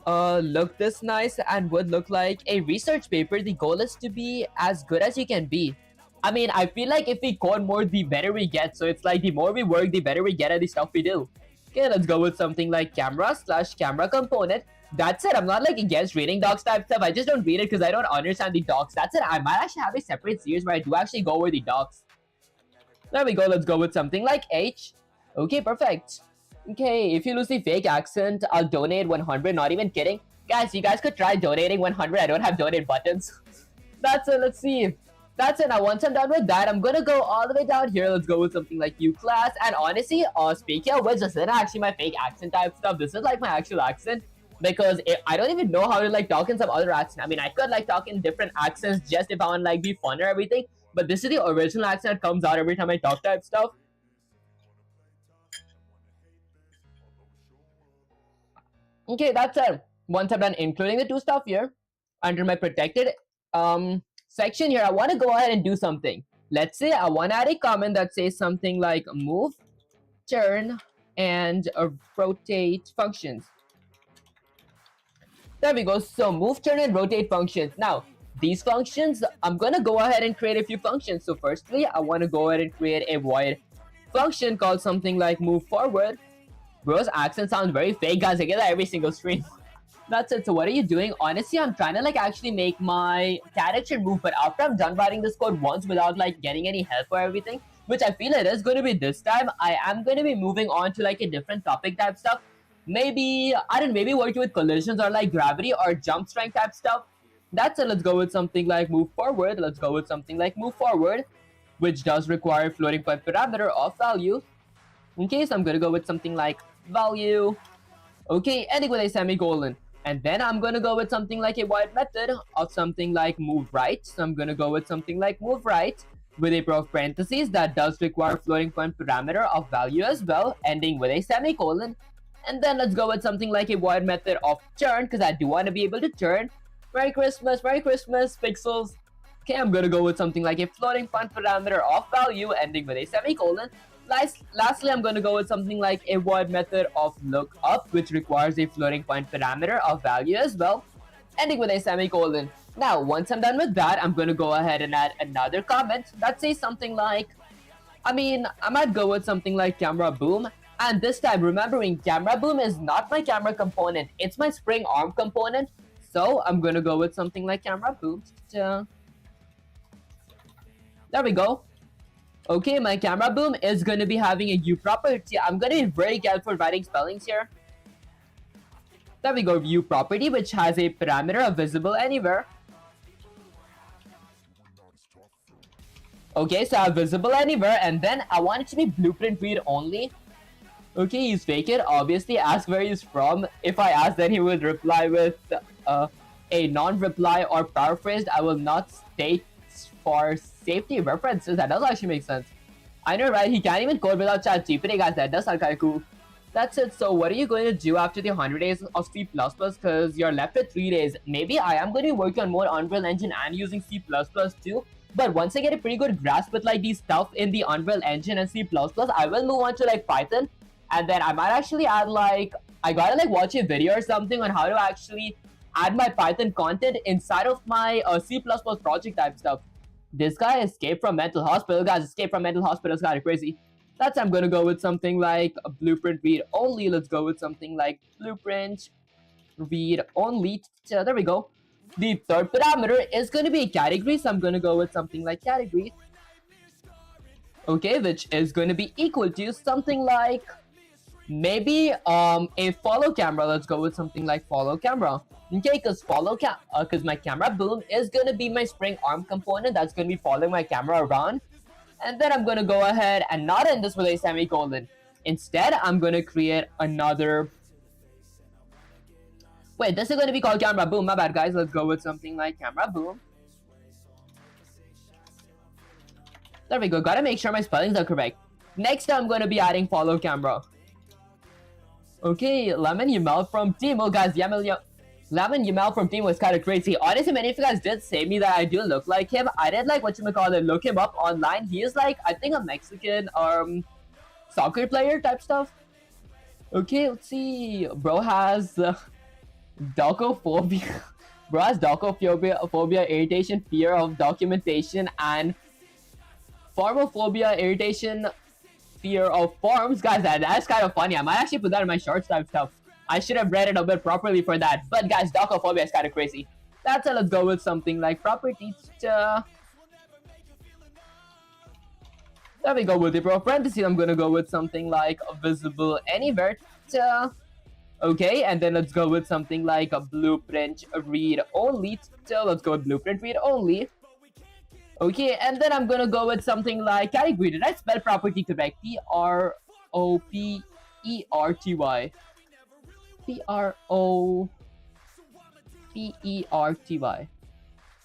look this nice and would look like a research paper. The goal is to be as good as you can be. I mean, I feel like if we code more, the better we get. So it's like the more we work, the better we get at the stuff we do. Okay, let's go with something like camera/camera component. That's it. I'm not like against reading docs type stuff. I just don't read it because I don't understand the docs. That's it. I might actually have a separate series where I do actually go over the docs. There we go. Let's go with something like H. Okay, perfect. Okay, if you lose the fake accent, I'll donate 100. Not even kidding. Guys, you guys could try donating 100. I don't have donate buttons. That's it. Let's see. That's it. Now, once I'm done with that, I'm gonna go all the way down here. Let's go with something like U-class. And honestly, speaking of which, this isn't actually my fake accent type stuff. This is like my actual accent. Because I don't even know how to like talk in some other accent. I mean, I could like talk in different accents just if I want to like be fun or everything. But this is the original accent that comes out every time I talk type stuff. Okay, that's it. Once I'm done including the two stuff here, under my protected section here, I want to go ahead and do something. Let's say I want to add a comment that says something like move, turn, and rotate functions. There we go. So move, turn, and rotate functions. Now, these functions, I'm going to go ahead and create a few functions. So firstly, I want to go ahead and create a void function called something like move forward. Bro's accent sounds very fake, guys. I get that every single stream. That's it. So what are you doing? Honestly, I'm trying to like actually make my character move, but after I'm done writing this code once without like getting any help or everything, which I feel it is going to be this time, I am going to be moving on to like a different topic type stuff. Maybe, I don't know, maybe working with collisions or like gravity or jump strength type stuff. That's it. Let's go with something like move forward. Let's go with something like move forward, which does require floating point parameter of value. In case I'm going to go with something like value. Okay, ending with a semicolon. And then I'm going to go with something like a void method of something like move right. So I'm going to go with something like move right with a pair of parentheses that does require floating point parameter of value as well, ending with a semicolon. And then let's go with something like a void method of turn, because I do want to be able to turn. Merry Christmas, pixels. Okay, I'm going to go with something like a floating point parameter of value, ending with a semicolon. Lastly, I'm going to go with something like a void method of lookup, which requires a floating point parameter of value as well, ending with a semicolon. Now, once I'm done with that, I'm going to go ahead and add another comment that says something like, I might go with something like camera boom. And this time, remembering camera boom is not my camera component, it's my spring arm component. So I'm going to go with something like camera boom. There we go. Okay, my camera boom is going to be having a U property. I'm going to be very careful writing spellings here. There we go, view property, which has a parameter of visible anywhere. Okay, so I have visible anywhere, and then I want it to be blueprint read only. Okay, he's fake it. Obviously, ask where he's from. If I ask, then he would reply with a non-reply or paraphrased. I will not state for safety references. That does actually make sense. I know, right? He can't even code without ChatGPT, guys. That does sound kind of cool. That's it. So what are you going to do after the 100 days of C++? Because you're left with 3 days. Maybe I am going to be working on more Unreal Engine and using C++ too. But once I get a pretty good grasp with like these stuff in the Unreal Engine and C++, I will move on to like Python. And then I might actually add like, I gotta like watch a video or something on how to actually add my Python content inside of my C++ project type stuff. This guy escaped from mental hospital. Guys, escape from mental hospital is kind of crazy. That's I'm gonna go with something like a blueprint read only. Let's go with something like blueprint read only. So there we go. The third parameter is gonna be a category, so I'm gonna go with something like category. Okay, which is gonna be equal to something like maybe a follow camera. Let's go with something like follow camera. Okay, because my camera boom is gonna be my spring arm component that's gonna be following my camera around. And then I'm gonna go ahead and not end this with a semicolon. Instead, I'm gonna create another. Wait, this is gonna be called camera boom. My bad, guys. Let's go with something like camera boom. There we go. Gotta make sure my spellings are correct. Next, I'm gonna be adding follow camera. Okay, Lemon Yamal from Timo, guys. Lemon Yamal from Timo was kind of crazy. Honestly, many of you guys did say me that I do look like him. I did like look him up online. He is like, I think, a Mexican soccer player type stuff. Okay, let's see. Bro has docophobia. Bro has docophobia, irritation, fear of documentation, and formophobia, irritation, fear of forms. Guys, that's kind of funny. I might actually put that in my shorts type stuff. I should have read it a bit properly for that. But guys, docophobia is kind of crazy. That's it. Let's go with something like properties. There we go. With the parentheses, I'm gonna go with something like visible anywhere. Okay, and then let's go with something like a blueprint read only. Let's go with blueprint read only. Okay, and then I'm gonna go with something like category. Did I spell property correct? Property. Property.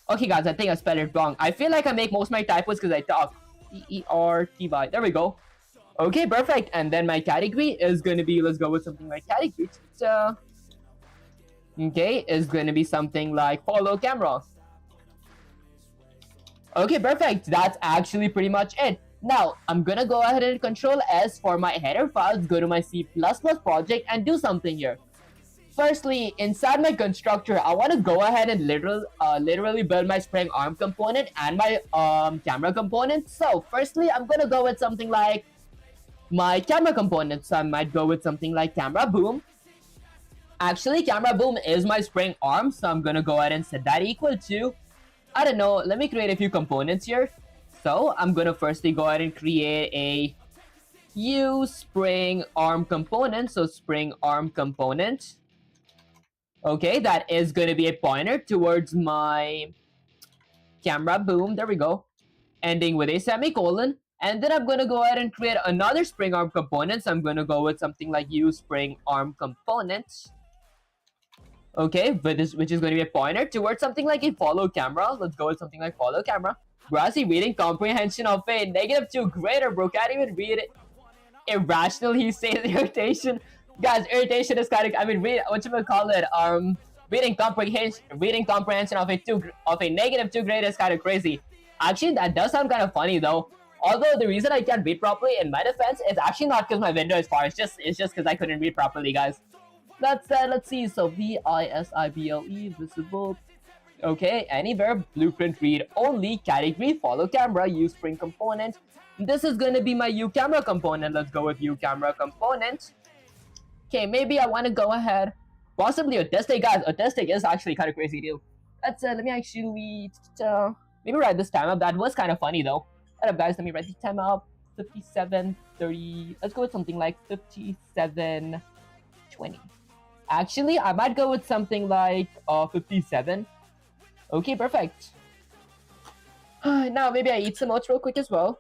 Okay, guys, I think I spelled it wrong. I feel like I make most of my typos because I talk. Perty. There we go. Okay, perfect. And then my category is going to be, let's go with something like category. okay, is going to be something like follow camera. Okay, perfect. That's actually pretty much it. Now, I'm gonna go ahead and Control S for my header files, go to my C++ project and do something here. Firstly, inside my constructor, I want to go ahead and literally build my spring arm component and my camera component. So, firstly, I'm gonna go with something like my camera component. So, I might go with something like camera boom. Actually, camera boom is my spring arm, so I'm gonna go ahead and set that equal to, I don't know, let me create a few components here. So, I'm gonna firstly go ahead and create a use spring arm component. So, spring arm component. Okay, that is going to be a pointer towards my camera boom. There we go. Ending with a semicolon. And then I'm going to go ahead and create another spring arm component. So I'm going to go with something like use spring arm component. Okay, which is going to be a pointer towards something like a follow camera. Let's go with something like follow camera. Grassy reading comprehension of a -2 grader, bro. Can't even read it. Irrational, he says. Irritation. Guys, irritation is kind of, I mean, what you would call it, reading comprehension of a -2 grade is kind of crazy. Actually, that does sound kind of funny though. Although the reason I can't read properly, in my defense, is actually not because my window is far. It's just because I couldn't read properly, guys. That said, let's see. So visible, visible. Okay, anywhere, blueprint read only, category, follow camera, use spring component. This is going to be my uCamera component. Let's go with uCamera component. Okay, maybe I want to go ahead. Possibly Autistic, guys. Autistic is actually kind of crazy too. Let's let me actually maybe write this time up. That was kind of funny though. What up, guys? Let me write this time up. 57:30. Let's go with something like 57:20. Actually, I might go with something like 57. Okay, perfect. Now maybe I eat some oats real quick as well.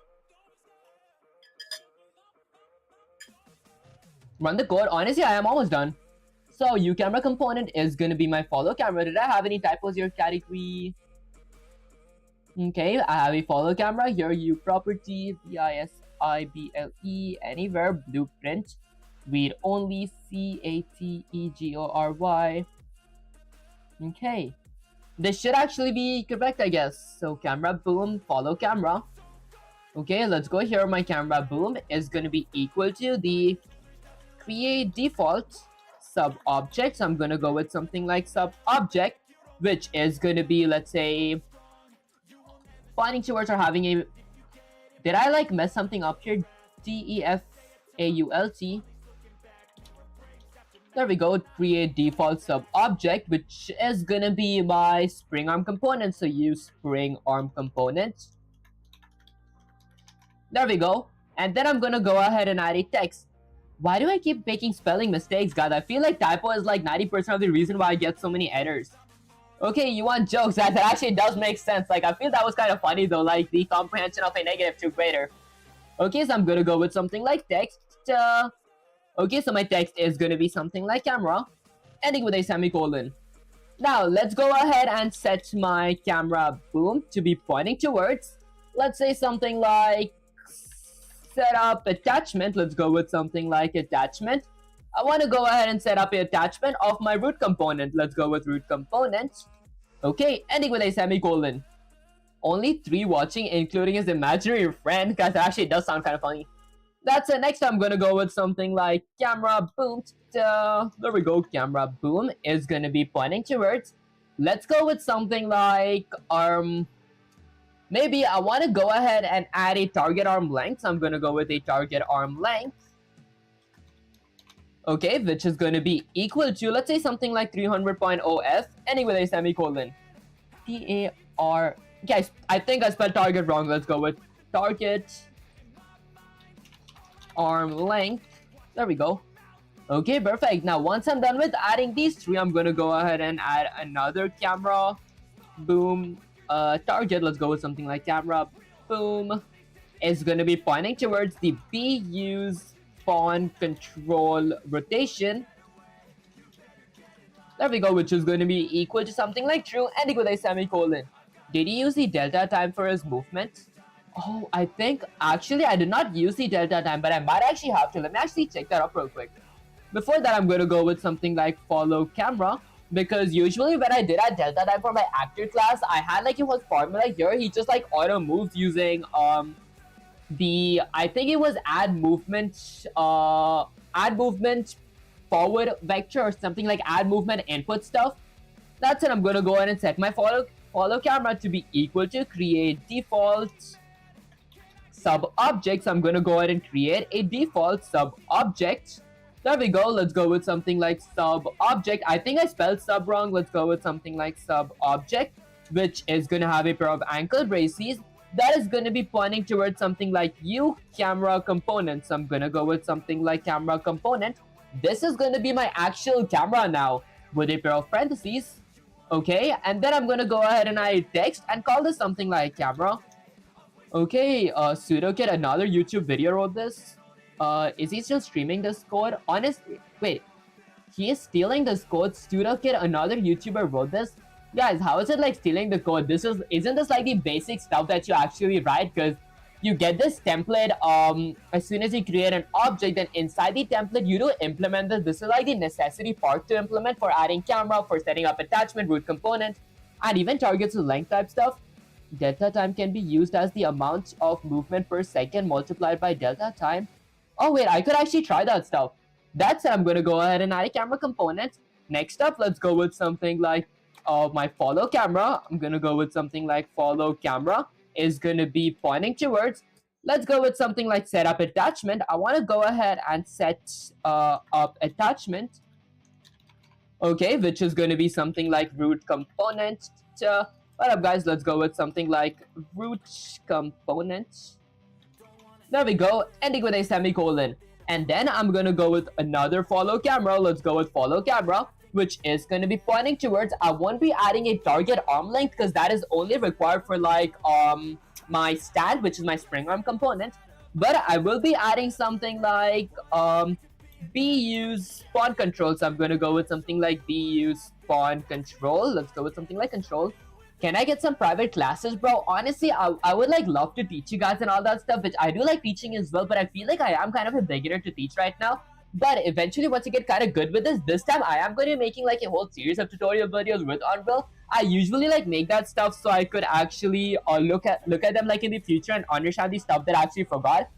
Run the code. Honestly, I am almost done. So uCamera component is going to be my follow camera. Did I have any typos here? Category. Okay, I have a follow camera here. U property, visible, anywhere, blueprint, read only, category. Okay, this should actually be correct, I guess. So camera boom, follow camera. Okay, let's go here. My camera boom is going to be equal to the create default sub object. So I'm going to go with something like sub object, which is going to be, let's say, pointing towards or having a, did I like mess something up here? default. There we go. Create default sub object, which is gonna be my spring arm component. So use spring arm component. There we go. And then I'm gonna go ahead and add a text. Why do I keep making spelling mistakes, guys? I feel like typo is like 90% of the reason why I get so many errors. Okay, you want jokes? That actually does make sense. Like, I feel that was kind of funny though, like the comprehension of a -2 grader. Okay, so I'm gonna go with something like text. Okay, so my text is gonna be something like camera, ending with a semicolon. Now, let's go ahead and set my camera boom to be pointing towards, let's say something like set up attachment. Let's go with something like attachment. I want to go ahead and set up an attachment of my root component. Let's go with root component. Okay, ending with a semicolon. Only 3 watching, including his imaginary friend. Guys, that actually does sound kind of funny. That's it. Next, I'm gonna go with something like camera boom. There we go. Camera boom is gonna be pointing towards. Let's go with something like maybe I want to go ahead and add a target arm length. So I'm gonna go with a target arm length. Okay, which is going to be equal to, let's say, something like 300.0f, ending with a semicolon. T-A-R... Guys, I think I spelled target wrong. Let's go with target arm length. There we go. Okay, perfect. Now, once I'm done with adding these 3, I'm going to go ahead and add another camera boom target. Let's go with something like camera boom. It's going to be pointing towards the B use pawn control rotation. There we go, which is going to be equal to something like true, ending with a semicolon. Did he use the delta time for his movement? Oh, I think actually I did not use the delta time, but I might actually have to. Let me actually check that up real quick. Before that, I'm going to go with something like follow camera, because usually when I did at Delta Time for my actor class, I had like it was formula here. He just like auto moves using the I think it was add movement forward vector or something like add movement input stuff. That's it. I'm gonna go ahead and set my follow camera to be equal to create default sub objects. I'm gonna go ahead and create a default sub object. There we go. Let's go with something like sub object. I think I spelled sub wrong. Let's go with something like sub object, which is gonna have a pair of ankle braces that is gonna be pointing towards something like U camera component. So I'm gonna go with something like camera component. This is gonna be my actual camera now with a pair of parentheses. Okay, and then I'm gonna go ahead and I text and call this something like camera. Okay, SudoKid, another YouTube video wrote this. Is he still streaming this code? Honestly, wait, he is stealing this code. SudoKid, another YouTuber wrote this. Guys, how is it like stealing the code? Isn't this like the basic stuff that you actually write? Because you get this template as soon as you create an object, then inside the template you do implement this. This is like the necessity part to implement for adding camera, for setting up attachment, root component, and even targets with length type stuff. Delta time can be used as the amount of movement per second multiplied by delta time. Oh wait, I could actually try that stuff. That's it. I'm gonna go ahead and add a camera component. Next up, let's go with something like my follow camera. I'm gonna go with something like follow camera is gonna be pointing towards. Let's go with something like setup attachment. I want to go ahead and set up attachment. Okay, which is going to be something like root component. What up, guys? Let's go with something like root component. There we go, ending with a semicolon. And then I'm going to go with another follow camera. Let's go with follow camera, which is going to be pointing towards. I won't be adding a target arm length because that is only required for like my stand, which is my spring arm component. But I will be adding something like BU spawn control. So I'm going to go with something like BU spawn control. Let's go with something like control. Can I get some private classes, bro? Honestly, I would like love to teach you guys and all that stuff, which I do like teaching as well, but I feel like I am kind of a beginner to teach right now. But eventually, once you get kind of good with this time I am going to be making like a whole series of tutorial videos with Unreal. I usually like make that stuff so I could actually look at them like in the future and understand the stuff that I actually forgot.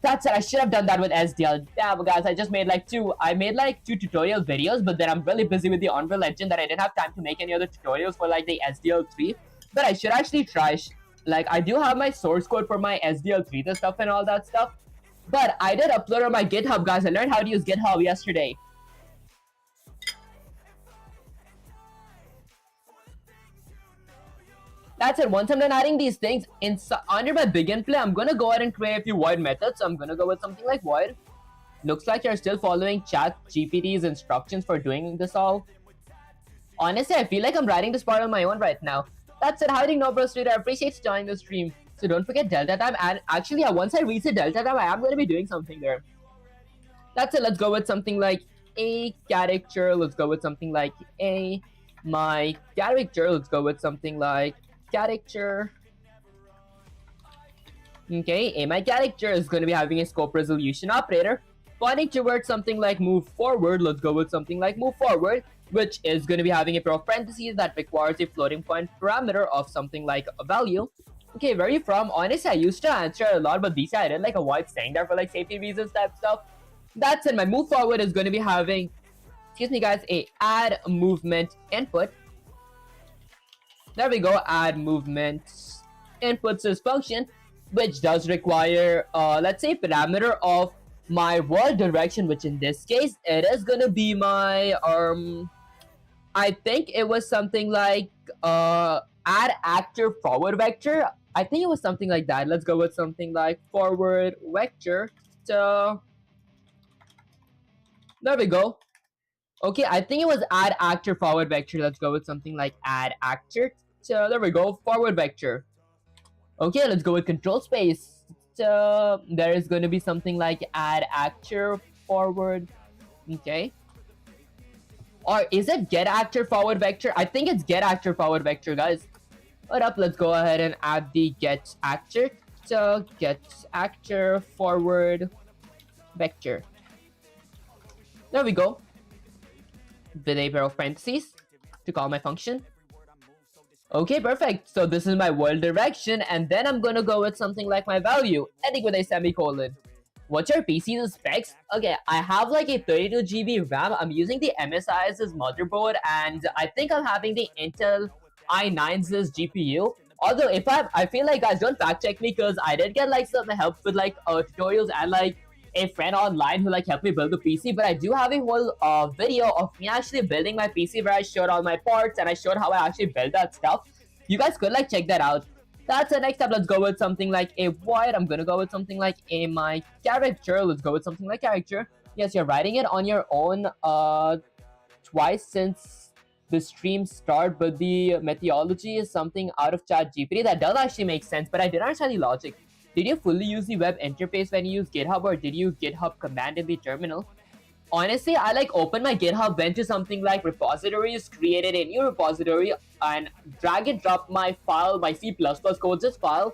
That's it. I should have done that with SDL. Damn, guys, I just made like two tutorial videos, but then I'm really busy with the Unreal Engine that I didn't have time to make any other tutorials for like the SDL3. But I should actually try. Like, I do have my source code for my SDL3 the stuff and all that stuff. But I did upload on my GitHub, guys. I learned how to use GitHub yesterday. That's it. Once I'm done adding these things under my begin play, I'm gonna go ahead and create a few void methods. So I'm gonna go with something like void. Looks like you're still following ChatGPT's instructions for doing this all. Honestly, I feel like I'm writing this part on my own right now. That's it. How do you know, bro? Studio, I appreciate you joining the stream. So don't forget Delta time. And actually, once I reach the Delta time, I am gonna be doing something there. That's it. Let's go with something like a character. Let's go with something like a my character. Let's go with something like character. Okay, my character is going to be having a scope resolution operator pointing towards something like move forward. Let's go with something like move forward, which is going to be having a pair of parentheses that requires a floating point parameter of something like a value. Okay, where are you from? Honestly, I used to answer a lot, but these I didn't like avoid saying that for like safety reasons type stuff. That's it. My move forward is going to be having, excuse me guys, a add movement input. There we go, add movement inputs this function, which does require, let's say, parameter of my world direction, which in this case, it is gonna be my, I think it was something like, add actor forward vector. I think it was something like that. Let's go with something like forward vector. So, there we go. Okay, I think it was add actor forward vector. Let's go with something like add actor. So there we go, forward vector. Okay, let's go with control space. So there is going to be something like add actor forward. Okay. Or is it get actor forward vector? I think it's get actor forward vector, guys. What up? Let's go ahead and add the get actor. So get actor forward vector. There we go. With a pair of parentheses. to call my function. Okay, perfect. So this is my world direction, and then I'm gonna go with something like my value, ending with a semicolon. What's your PC's specs? Okay, I have like a 32 GB RAM. I'm using the MSI's motherboard, and I think I'm having the Intel i9's GPU. Although if I feel like guys don't fact check me because I did get like some help with like tutorials and like a friend online who like helped me build the PC. But I do have a whole video of me actually building my PC where I showed all my parts and I showed how I actually built that stuff. You guys could like check that out. That's the next up. Let's go with something like a void. I'm gonna go with something like a my character. Let's go with something like character. Yes, you're writing it on your own twice since the stream start, but the methodology is something out of ChatGPT. That does actually make sense, but I didn't understand the logic. Did you fully use the web interface when you use GitHub, or did you GitHub command in the terminal? Honestly, I like open my GitHub, went to something like repositories, created a new repository, and drag and drop my file, my C++ codes file,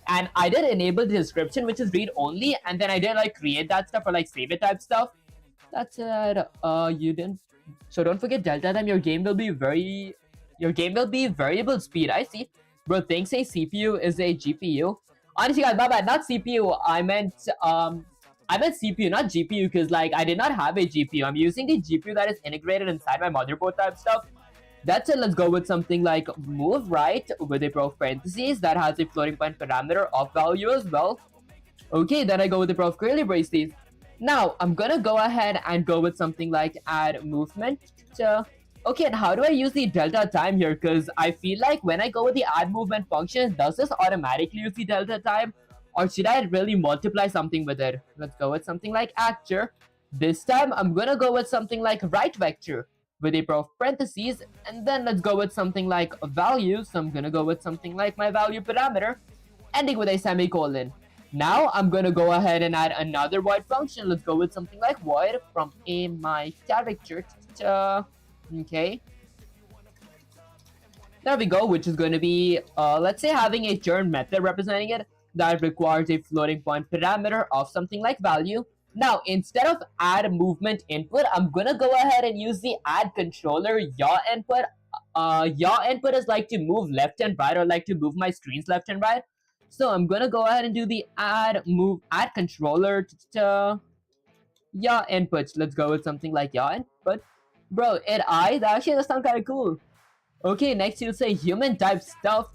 and I did enable the description, which is read only, and then I did like create that stuff or like save it type stuff. That's it. You didn't. So don't forget delta time. Your game will be variable speed. I see. Bro, thinks a CPU is a GPU. Honestly, guys, my bad. Not CPU. I meant CPU, not GPU, because like I did not have a GPU. I'm using the GPU that is integrated inside my motherboard type stuff. That's it. Let's go with something like move right with a parentheses that has a floating point parameter of value as well. Okay, then I go with the curly braces. Now I'm gonna go ahead and go with something like add movement. Okay, and how do I use the delta time here? Because I feel like when I go with the add movement function, does this automatically use the delta time? Or should I really multiply something with it? Let's go with something like actor. This time, I'm gonna go with something like right vector with a parentheses, and then let's go with something like value. So I'm gonna go with something like my value parameter, ending with a semicolon. Now I'm gonna go ahead and add another void function. Let's go with something like void from a my character. Okay. There we go, which is going to be, let's say, having a turn method representing it that requires a floating point parameter of something like value. Now, instead of add movement input, I'm going to go ahead and use the add controller yaw input. Yaw input is like to move left and right, or like to move my screens left and right. So I'm going to go ahead and do the add controller to yaw inputs. Let's go with something like yaw input. Bro, that actually does sound kind of cool. Okay, next you'll say human type stuff.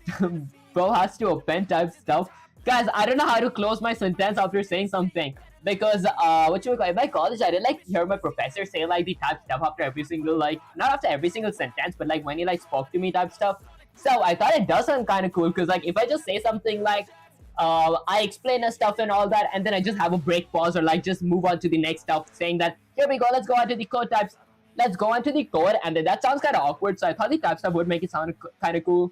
Bro has to open type stuff. Guys, I don't know how to close my sentence after saying something. Because, in my college, I didn't like hear my professor say like the type stuff after every single, like, not after every single sentence, but like when he like spoke to me type stuff. So I thought it does sound kind of cool, because like if I just say something like, I explain the stuff and all that, and then I just have a break pause or like just move on to the next stuff, saying that, here we go, let's go on to the code types. Let's go on to the code, and then that sounds kind of awkward, so I thought the type stuff would make it sound kind of cool.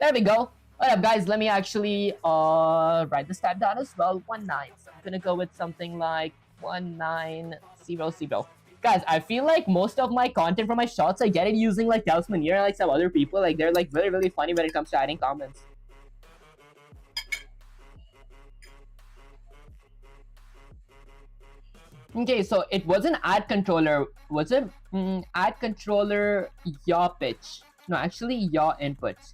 There we go. Alright guys, let me actually write this type down as well. 19. So I'm gonna go with something like 1900. Guys, I feel like most of my content from my shots I get it using like Talismanier and like some other people. Like they're like really, really funny when it comes to adding comments. Okay, so it wasn't add controller. Was it add controller yaw pitch? No, actually yaw inputs.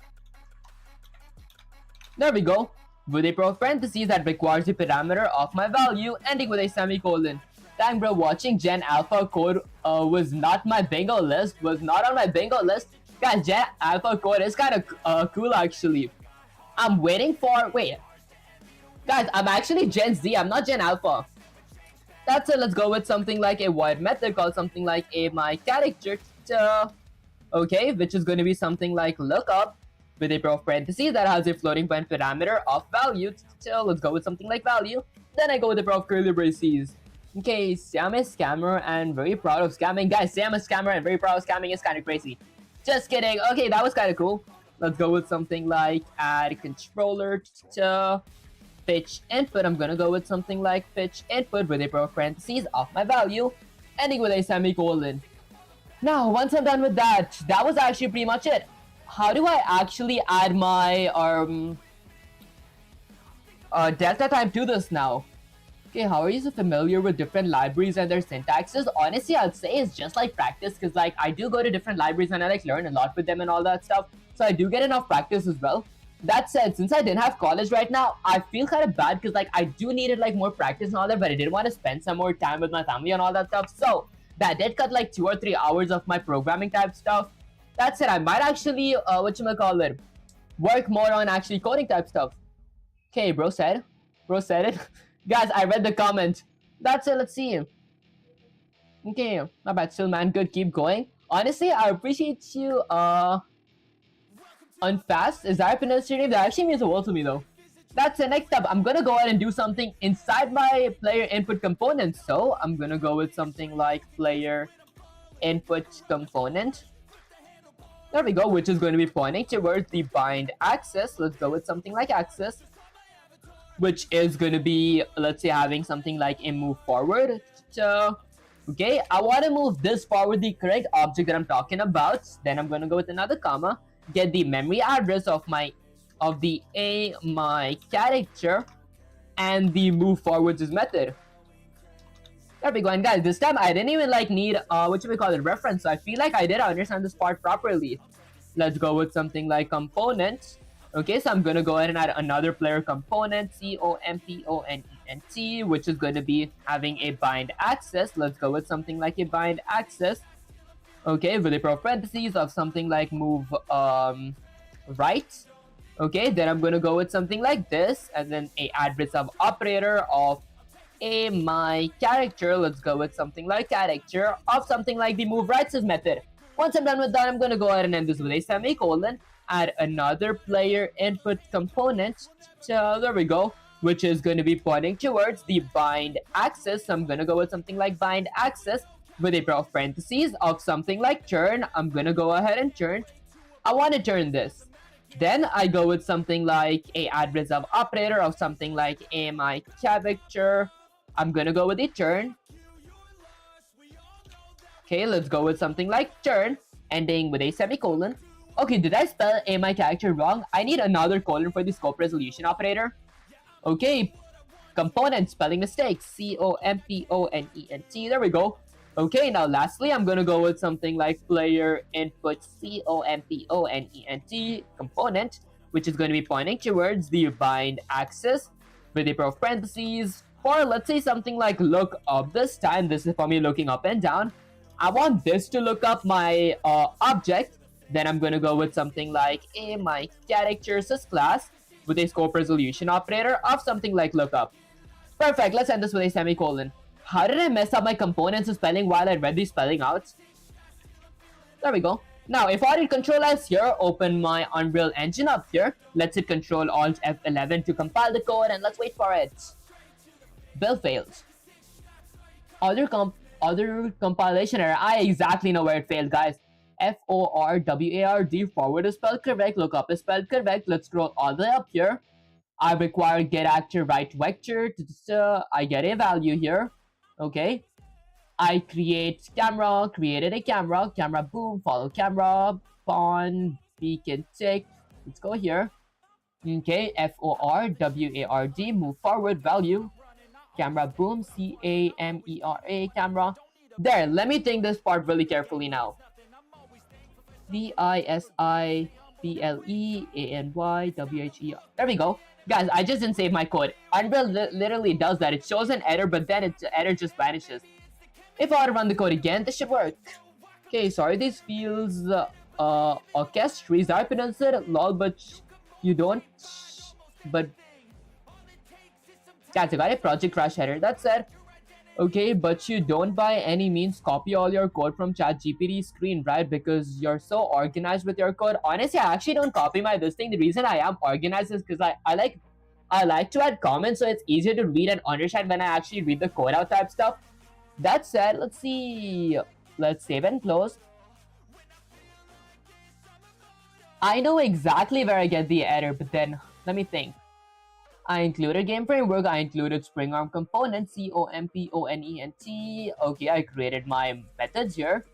There we go. With a parentheses that requires the parameter of my value, ending with a semicolon. Dang bro, watching Gen Alpha code was not my bingo list. Was not on my bingo list. Guys, Gen Alpha code is kind of cool actually. I'm waiting for... Wait. Guys, I'm actually Gen Z. I'm not Gen Alpha. That's it. Let's go with something like a void method called something like a my character. Okay, which is going to be something like lookup with a parentheses that has a floating point parameter of value. So let's go with something like value. Then I go with the curly braces. Okay, Sam is scammer and very proud of scamming. Guys, Sam is scammer and very proud of scamming is kind of crazy. Just kidding. Okay, that was kind of cool. Let's go with something like add controller to pitch input. I'm gonna go with something like pitch input with a parentheses of my value, ending with a semicolon. Now, once I'm done with that, that was actually pretty much it. How do I actually add my delta time to this now? Okay, how are you so familiar with different libraries and their syntaxes? Honestly, I'd say it's just like practice because like I do go to different libraries and I like learn a lot with them and all that stuff. So I do get enough practice as well. That said, since I didn't have college right now, I feel kind of bad because like I do needed like more practice and all that, but I did want to spend some more time with my family and all that stuff. So that did cut like 2 or 3 hours of my programming type stuff. That said, I might actually whatchamacallit, work more on actually coding type stuff. Okay, bro said. Bro said it. Guys, I read the comment. That's it, let's see. Okay, not bad, still man, good, keep going. Honestly, I appreciate you, Unfast. Is that a pronunciation name? That actually means the world to me though. That's it, next up, I'm gonna go ahead and do something inside my player input component. So, I'm gonna go with something like player input component. There we go, which is going to be pointing towards the bind access. Let's go with something like access, which is going to be, let's say, having something like a move forward. So, okay, I want to move this forward, the correct object that I'm talking about. Then I'm going to go with another comma, get the memory address of my character, and the move forwards method. There we go. And guys, this time I didn't even like need reference. So I feel like I did understand this part properly. Let's go with something like component. Okay, so I'm gonna go ahead and add another player component, component, which is going to be having a bind access. Let's go with something like a bind access. Okay, with a parentheses of something like move right. Okay, then I'm gonna go with something like this, and then a address of operator of my character. Let's go with something like character of something like the move rights method. Once I'm done with that, I'm gonna go ahead and end this with a semicolon, add another player input component. So there we go, which is going to be pointing towards the bind access. So I'm gonna go with something like bind access with a parentheses of something like turn. I'm gonna go ahead and turn. I want to turn this. Then I go with something like a address of operator of something like a my character. I'm gonna go with a turn. Okay, let's go with something like turn, ending with a semicolon. Okay, did I spell a my character wrong? I need another colon for the scope resolution operator. Okay, component spelling mistake, component. There we go. Okay, now lastly, I'm gonna go with something like player input component component, which is going to be pointing towards the bind access with a pair of parentheses. For let's say something like look up this time. This is for me looking up and down. I want this to look up my object. Then I'm gonna go with something like a my characters class with a scope resolution operator of something like lookup. Perfect. Let's end this with a semicolon. How did I mess up my components spelling while I read the spelling out? There we go. Now, if I did Control S here, open my Unreal Engine up here. Let's hit Control Alt F11 to compile the code, and let's wait for it. Build failed. Other compilation error. I exactly know where it failed, guys. FORWARD forward is spelled correct. Lookup is spelled correct. Let's scroll all the way up here. I require get actor right vector. I get a value here. Okay. I created a camera boom, follow camera, pawn, beacon tick. Let's go here. Okay, FORWARD, move forward value. Camera boom, CAMERA, camera. There, let me think this part really carefully now. VISIBLEANYWHER. There we go. Guys, I just didn't save my code. Unreal literally does that. It shows an error, but then its error just vanishes. If I were to run the code again, this should work. Okay, sorry, this feels orchestry. I pronounce it lol, but you don't. But guys, I got a project crash error. That said, okay, but you don't by any means copy all your code from ChatGPT screen, right? Because you're so organized with your code. Honestly, I actually don't copy my this thing. The reason I am organized is because I like to add comments so it's easier to read and understand when I actually read the code out type stuff. That said, let's see. Let's save and close. I know exactly where I get the error, but then let me think. I included game framework, I included Spring Arm component, component. Okay, I created my methods here.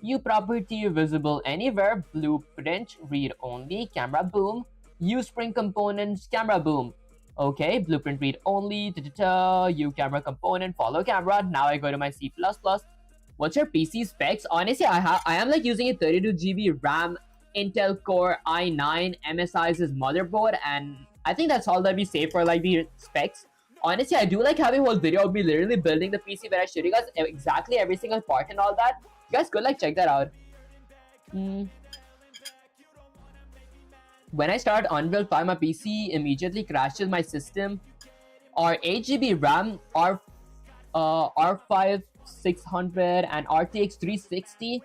U property visible anywhere, blueprint, read only, camera boom, use Spring components, camera boom. Okay, blueprint read only, U camera component, follow camera. Now I go to my C++. What's your PC specs? Honestly, I am like using a 32 GB RAM Intel Core i9 MSI's motherboard, and I think that's all that we say for like the specs. Honestly, I do like having a whole video of me literally building the PC where I show you guys exactly every single part and all that. You guys could like check that out. When I start Unreal 5, my PC immediately crashes my system. Or 8 GB RAM, R5 600 and RTX 360.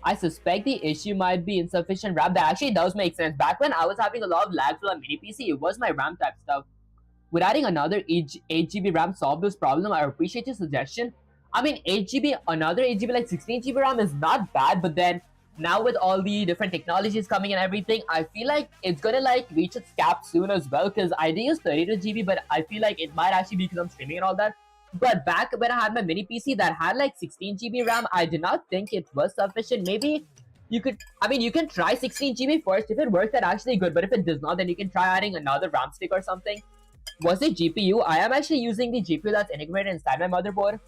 I suspect the issue might be insufficient RAM. That actually does make sense. Back when I was having a lot of lag for a mini PC, it was my RAM type stuff. Would adding another 8 GB RAM solve this problem? I appreciate your suggestion. I mean, 8 GB, another 8 GB, like 16 GB RAM is not bad, but then now with all the different technologies coming and everything, I feel like it's gonna like reach its cap soon as well, because I did use 32 GB, but I feel like it might actually be because I'm streaming and all that. But back when I had my mini PC that had like 16 GB RAM, I did not think it was sufficient. Maybe you could, I mean, you can try 16 GB first. If it works, that's actually good, but if it does not, then you can try adding another RAM stick or something. Was it GPU? I am actually using the GPU that's integrated inside my motherboard.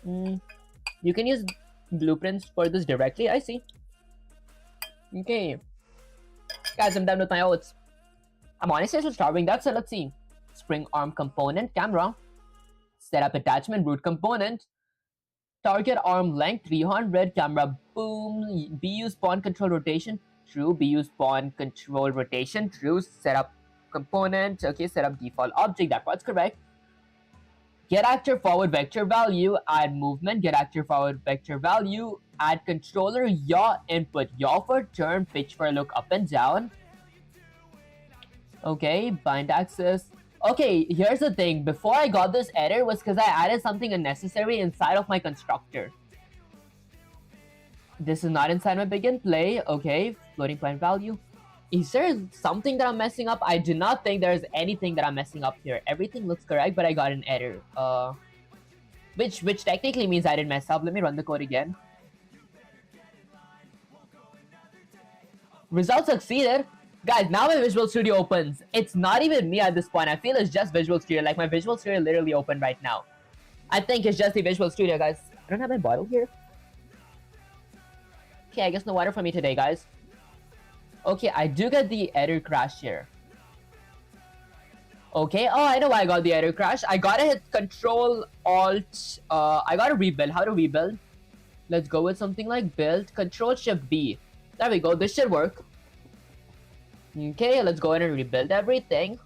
You can use blueprints for this directly, I see. Okay. Guys, I'm done with my oats. I'm honestly still starving that, so let's see. Spring arm component, camera. Setup attachment, root component. Target arm length 300, camera boom. BU spawn control rotation, true. BU spawn control rotation, true. Setup component, okay. Setup default object, that part's correct. Get actor forward vector value, add movement, get actor forward vector value, add controller, yaw input, yaw for turn, pitch for look up and down. Okay, bind axis. Okay, here's the thing. Before I got this error was because I added something unnecessary inside of my constructor. This is not inside my begin play. Okay, floating point value. Is there something that I'm messing up? I do not think there's anything that I'm messing up here. Everything looks correct, but I got an error. Which technically means I didn't mess up. Let me run the code again. Result succeeded. Guys, now my Visual Studio opens. It's not even me at this point. I feel it's just Visual Studio. Like my Visual Studio literally opened right now. I think it's just the Visual Studio, guys. I don't have my bottle here. Okay, I guess no water for me today, guys. Okay, I do get the error crash here. Okay, oh, I know why I got the error crash. I gotta hit Control Alt. I gotta rebuild. How to rebuild? Let's go with something like build. Control Shift B. There we go. This should work. Okay, let's go ahead and rebuild everything.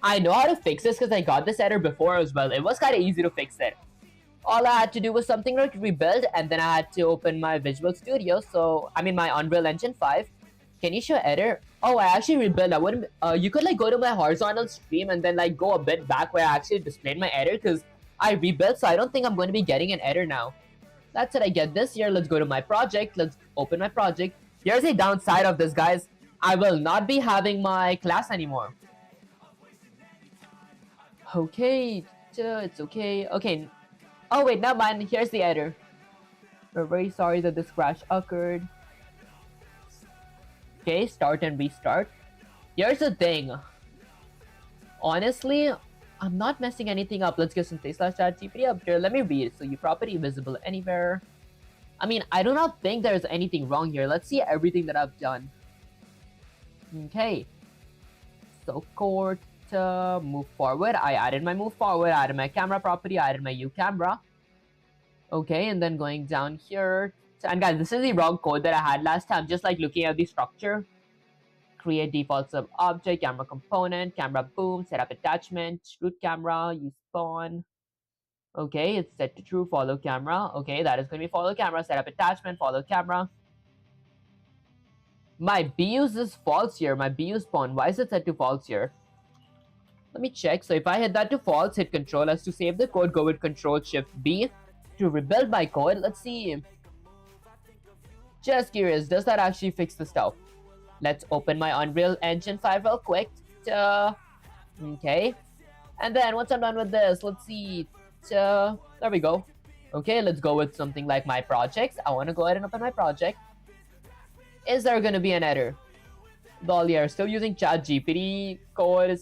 I know how to fix this because I got this error before as well. It was kind of easy to fix it. All I had to do was something like rebuild, and then I had to open my Visual Studio. So, I mean my Unreal Engine 5. Can you show error? Oh, I actually rebuilt. I wouldn't. You could like go to my horizontal stream and then like go a bit back where I actually displayed my error, because I rebuilt. So I don't think I'm going to be getting an error now. That's it. I get this here. Let's go to my project. Let's open my project. Here's a downside of this, guys. I will not be having my class anymore. Okay, it's okay. Okay. Oh wait, never mind. Here's the error. We're very sorry that this crash occurred. Okay, start and restart. Here's the thing. Honestly, I'm not messing anything up. Let's get some /ChatGPT up here. Let me read. So, your property visible anywhere. I mean, I do not think there's anything wrong here. Let's see everything that I've done. Okay. So, court, move forward. I added my move forward. I added my camera property. I added my U camera. Okay, and then going down here. And guys, this is the wrong code that I had last time. Just like looking at the structure. Create default sub object, camera component, camera boom, setup attachment, root camera, use spawn. Okay, it's set to true, follow camera. Okay, that is going to be follow camera, setup attachment, follow camera. My BUs is false here. My BU spawn. Why is it set to false here? Let me check. So if I hit that to false, hit Control S to save the code, go with Control Shift B to rebuild my code. Let's see. Just curious, does that actually fix the stuff? Let's open my Unreal Engine 5 real quick. Okay. And then once I'm done with this, let's see. There we go. Okay, let's go with something like my projects. I want to go ahead and open my project. Is there going to be an error? Well, yeah, still using ChatGPT code.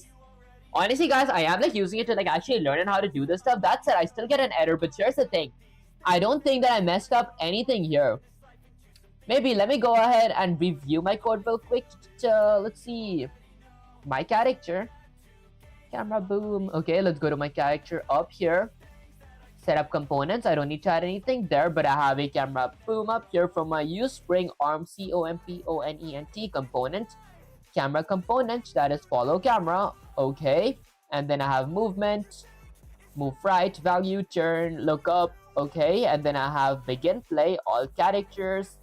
Honestly, guys, I am like using it to like actually learn how to do this stuff. That said, I still get an error, but here's the thing. I don't think that I messed up anything here. Maybe let me go ahead and review my code real quick. Let's see. My character. Camera boom. Okay, let's go to my character up here. Set up components. I don't need to add anything there, but I have a camera boom up here from my use spring arm component component. Camera component, that is follow camera. Okay, and then I have movement, move right, value, turn, look up. Okay, and then I have begin play, all characters,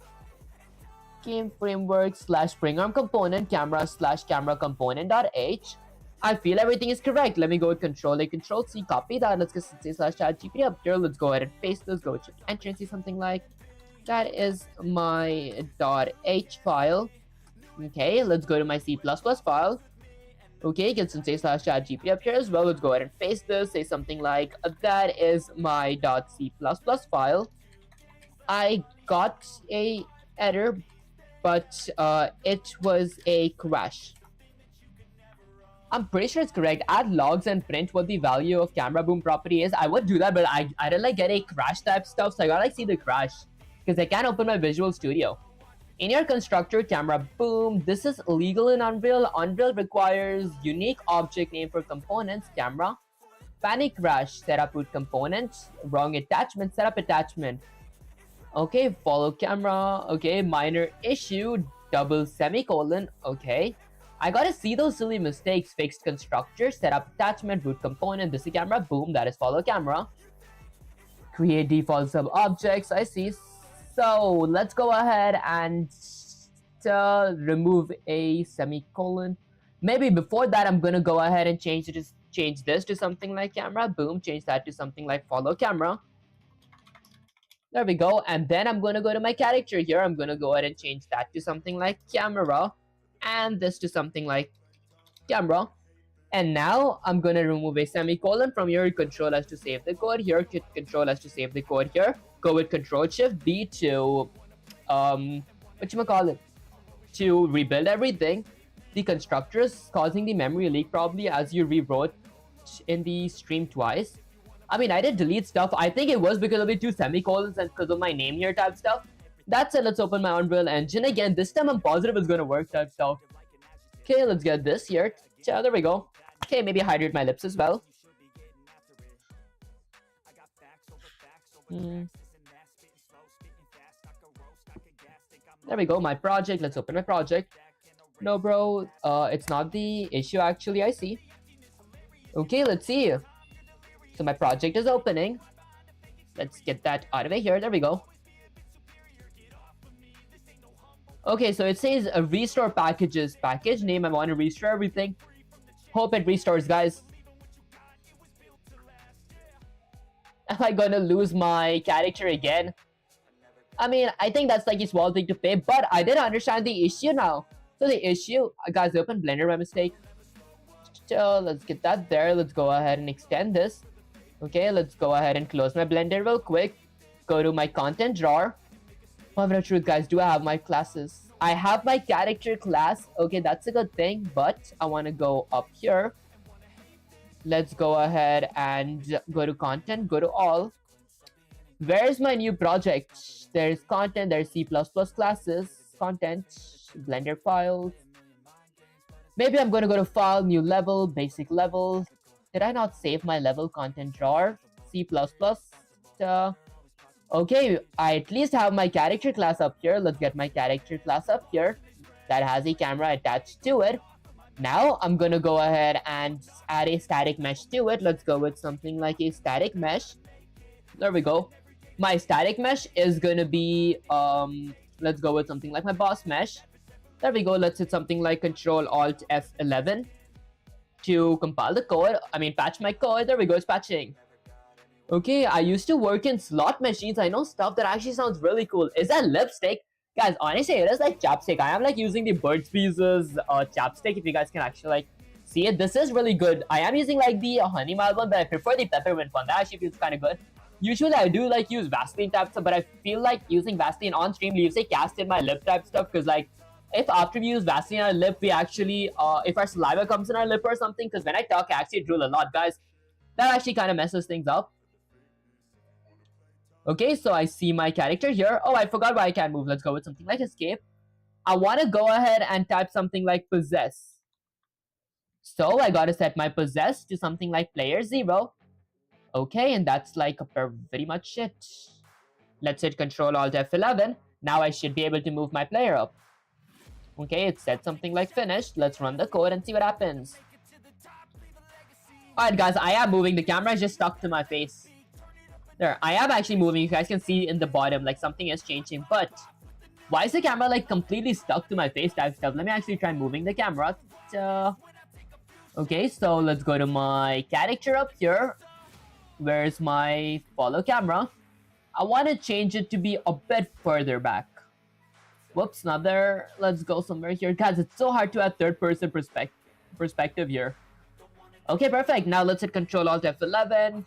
game framework slash spring arm component, camera slash camera component dot h. I feel everything is correct. Let me go with Control A, Control C, copy that. Let's go say slash chat GPT up here. Let's go ahead and paste this. Go check enter and see something like that is my .h file. Okay, let's go to my C++ file. Okay, get some say slash chat GPT up here as well. Let's go ahead and paste this. Say something like that is my .c++ file. I got a error, but it was a crash. I'm pretty sure it's correct. Add logs and print what the value of camera boom property is. I would do that, but I didn't like get a crash type stuff, so I gotta like see the crash because I can't open my Visual Studio. In your constructor, camera boom, this is illegal in Unreal. Unreal requires unique object name for components, camera. Panic crash, setup root component. Wrong attachment, setup attachment. Okay, follow camera. Okay, minor issue, double semicolon. Okay. I gotta see those silly mistakes. Fixed constructor, setup attachment, root component, this is camera, boom, that is follow camera. Create default sub objects, I see. So let's go ahead and remove a semicolon. Maybe before that, I'm gonna go ahead and change this to something like camera, boom, change that to something like follow camera. There we go. And then I'm gonna go to my character here. I'm gonna go ahead and change that to something like camera. And this to something like camera. And now I'm gonna remove a semicolon from your Control S to save the code here. Control S to save the code here. Go with Control Shift B to to rebuild everything. The constructor is causing the memory leak probably as you rewrote in the stream twice. I mean, I did delete stuff. I think it was because of the two semicolons and because of my name here type stuff. That's it. Let's open my Unreal Engine again. This time I'm positive it's gonna work type stuff. Okay, let's get this here. Yeah, there we go. Okay, maybe hydrate my lips as well. There we go, my project. Let's open my project. No, bro, it's not the issue actually, I see. Okay, let's see. So my project is opening. Let's get that out of here. There we go. Okay, so it says restore packages. Package name, I want to restore everything. Hope it restores, guys. Am I gonna lose my character again? I mean, I think that's like a small thing to pay, but I did understand the issue now. So the issue, guys, open Blender by mistake. So let's get that there. Let's go ahead and extend this. Okay, let's go ahead and close my Blender real quick. Go to my content drawer. Moment of truth, guys, do I have my classes? I have my character class. Okay, that's a good thing, but I want to go up here. Let's go ahead and go to content, go to all. Where's my new project? There's content, there's C++ classes, content, Blender files. Maybe I'm going to go to file, new level, basic level. Did I not save my level content drawer? C++. Okay, I at least have my character class up here. Let's get my character class up here. That has a camera attached to it. Now I'm gonna go ahead and add a static mesh to it. Let's go with something like a static mesh. There we go. My static mesh is gonna be, let's go with something like my boss mesh. There we go. Let's hit something like Control Alt F11 to compile the code. I mean, patch my code. There we go. It's patching. Okay, I used to work in slot machines. I know stuff that actually sounds really cool. Is that lipstick? Guys, honestly, it is like chapstick. I am like using the Burt's Bees' chapstick, if you guys can actually like see it. This is really good. I am using like the honey mild one, but I prefer the peppermint one. That actually feels kind of good. Usually I do like use Vaseline type stuff, but I feel like using Vaseline on stream leaves a cast in my lip type stuff because like if after we use Vaseline on our lip, we actually, if our saliva comes in our lip or something, because when I talk, I actually drool a lot, guys. That actually kind of messes things up. Okay, so I see my character here. Oh, I forgot why I can't move. Let's go with something like escape. I want to go ahead and type something like possess. So I gotta set my possess to something like player 0. Okay, and that's like pretty much it. Let's hit Control Alt F11. Now I should be able to move my player up. Okay, it said something like finished. Let's run the code and see what happens. Alright guys, I am moving. The camera is just stuck to my face. There, I am actually moving. You guys can see in the bottom, like something is changing. But why is the camera like completely stuck to my face type stuff? Let me actually try moving the camera. Okay, so let's go to my character up here. Where's my follow camera? I want to change it to be a bit further back. Whoops, not there. Let's go somewhere here. Guys, it's so hard to have third-person perspective here. Okay, perfect. Now let's hit Control Alt F11.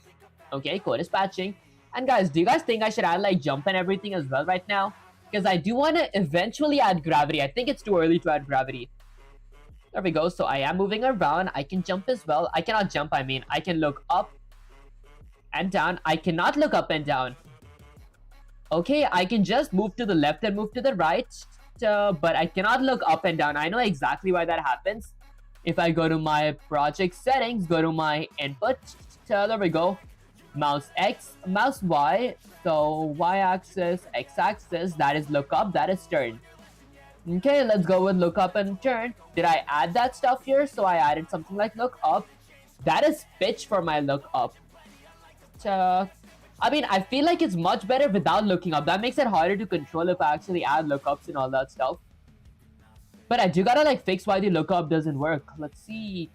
Okay, code is patching. And guys, do you guys think I should add like jump and everything as well right now? Because I do want to eventually add gravity. I think it's too early to add gravity. There we go. So I am moving around. I can jump as well. I cannot jump, I mean. I can look up and down. I cannot look up and down. Okay, I can just move to the left and move to the right. But I cannot look up and down. I know exactly why that happens. If I go to my project settings, go to my input. There we go. Mouse X, mouse Y. So Y-axis, X-axis, that is look up, that is turn. Okay, let's go with look up and turn. Did I add that stuff here? So I added something like look up. That is pitch for my look up. I mean, I feel like it's much better without looking up. That makes it harder to control if I actually add lookups and all that stuff. But I do gotta like fix why the lookup doesn't work. Let's see.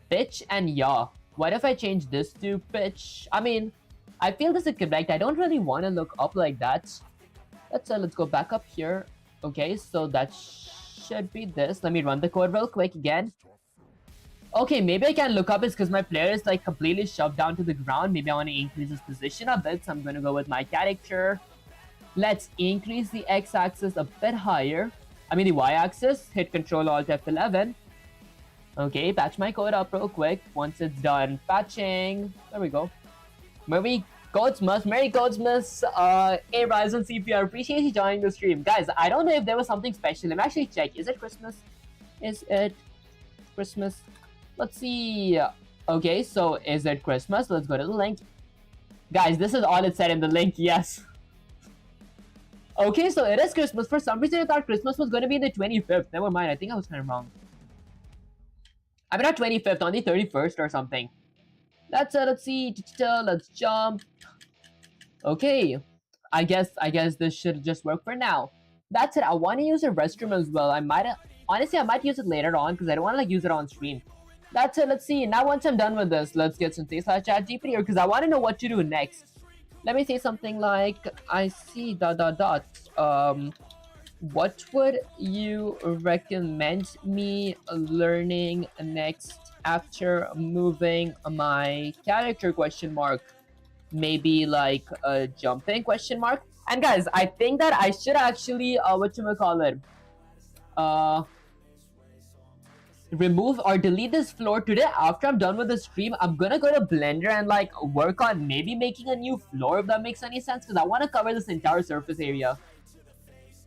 Pitch and yaw. What if I change this to pitch? I mean, I feel this is correct. I don't really want to look up like that. Let's go back up here. Okay, so that should be this. Let me run the code real quick again. Okay, maybe I can look up is because my player is like completely shoved down to the ground. Maybe I want to increase his position a bit, so I'm going to go with my character. Let's increase the x-axis a bit higher. I mean the y-axis. Hit Control Alt F11. Okay, patch my code up real quick. Once it's done patching, there we go. Merry Codemas, hey Ryzen CPR, appreciate you joining the stream. Guys, I don't know if there was something special. Let me actually check. Is it Christmas? Is it Christmas? Let's see. Okay, so is it Christmas? Let's go to the link. Guys, this is all it said in the link, yes. Okay, so it is Christmas. For some reason, I thought Christmas was going to be the 25th. Never mind, I think I was kind of wrong. I mean, not 25th, on the 31st or something. Let's see. Let's jump. Okay, I guess this should just work for now. That's it. I want to use a restroom as well. Honestly, I might use it later on because I don't want to like use it on stream. That's it. Let's see. Now once I'm done with this, let's get some /ChatGPT here because I want to know what to do next. Let me say something like I see ... What would you recommend me learning next after moving my character ? Maybe like jumping ? And guys, I think that I should actually remove or delete this floor today. After I'm done with the stream, I'm gonna go to Blender and like work on maybe making a new floor, if that makes any sense, because I want to cover this entire surface area.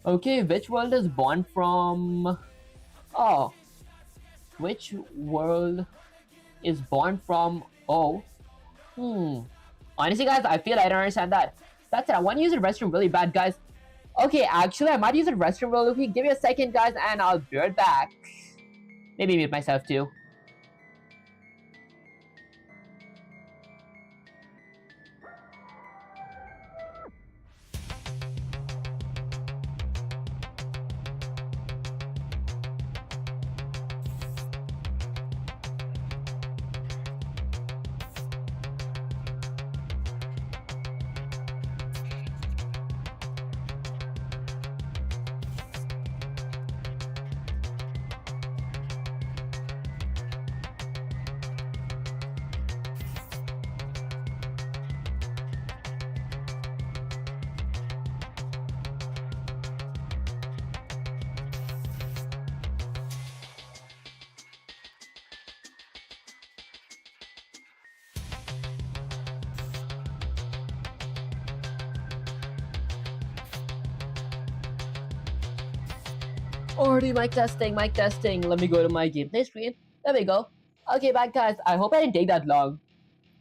Okay, which world is born from... Oh. Which world is born from... Oh. Honestly, guys, I feel I don't understand that. That's it. I want to use the restroom really bad, guys. Okay, actually, I might use the restroom really quick. Give me a second, guys, and I'll be right back. Maybe mute myself, too. Already mic testing, mic testing. Let me go to my gameplay screen. There we go. Okay, back guys. I hope I didn't take that long.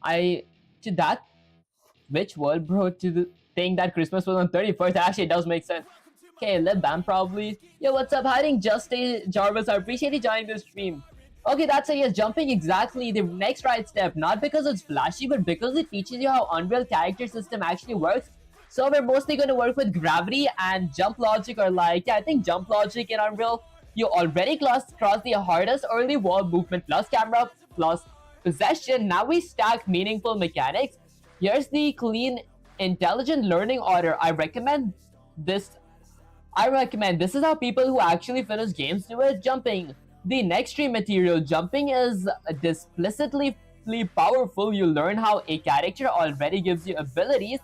To that which world, bro? To the thing that Christmas was on 31st. Actually, it does make sense. Okay, Lib Bam probably. Yo, what's up? Hiding Just a Jarvis. I appreciate you joining the stream. Okay, that's it. Yes, jumping exactly the next right step. Not because it's flashy, but because it teaches you how Unreal character system actually works. So we're mostly going to work with gravity and jump logic, or like, yeah, I think jump logic in Unreal. You already crossed the hardest early wall movement plus camera plus possession. Now we stack meaningful mechanics. Here's the clean, intelligent learning order. This. I recommend this is how people who actually finish games do it. Jumping. The next stream material. Jumping is explicitly powerful. You learn how a character already gives you abilities.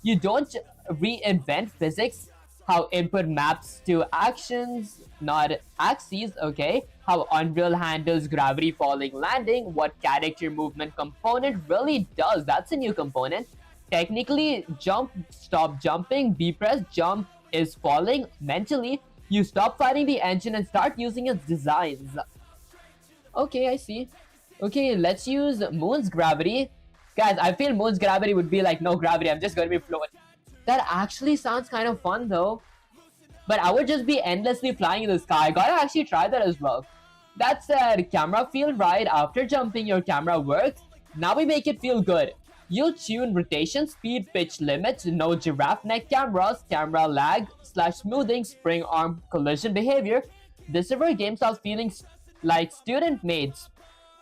You don't reinvent physics. How input maps to actions, not axes, okay? How Unreal handles gravity falling landing, what character movement component really does. That's a new component. Technically, jump, stop jumping, B press, jump is falling. Mentally, you stop fighting the engine and start using its designs. Okay, I see. Okay, let's use Moon's gravity. Guys, I feel Moon's gravity would be like no gravity. I'm just going to be floating. That actually sounds kind of fun though. But I would just be endlessly flying in the sky. I gotta actually try that as well. That said, camera feel right after jumping. Your camera works. Now we make it feel good. You'll tune rotation, speed, pitch limits, no giraffe neck cameras, camera lag, /smoothing, spring arm collision behavior. This is where game starts feeling like student made.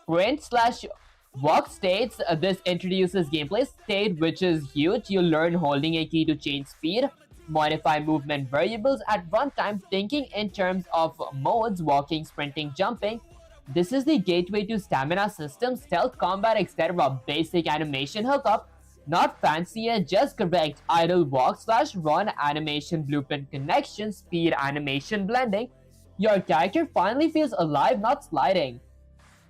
Sprint/walk states. This introduces gameplay state, which is huge. You learn holding a key to change speed, modify movement variables at runtime, thinking in terms of modes, walking, sprinting, jumping. This is the gateway to stamina system, stealth combat, etc. Basic animation hookup, not fancier, just correct. Idle walk/run animation blueprint connection, speed animation blending. Your character finally feels alive, not sliding.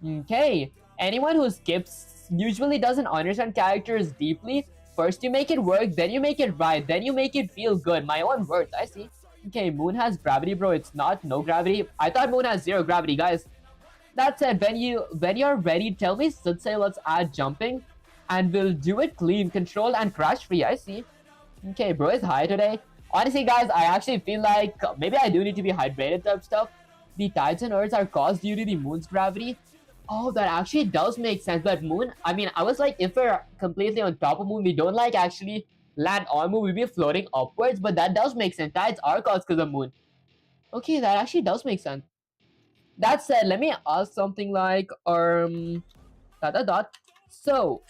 Okay, anyone who skips usually doesn't understand characters deeply. First you make it work, then you make it right, then you make it feel good. My own words, I see. Okay, Moon has gravity, bro. It's not no gravity. I thought Moon has zero gravity, guys. That said, when you're ready, tell me, Sudsei, let's add jumping. And we'll do it clean, control, and crash free, I see. Okay, bro is high today. Honestly, guys, I actually feel like maybe I do need to be hydrated type stuff. The tides and earths are caused due to the moon's gravity. Oh, that actually does make sense. But moon, I mean, I was like, if we're completely on top of moon, we don't like actually land on moon, we'll be floating upwards. But that does make sense. Tides are caused because of moon. Okay, that actually does make sense. That said, let me ask something like, So,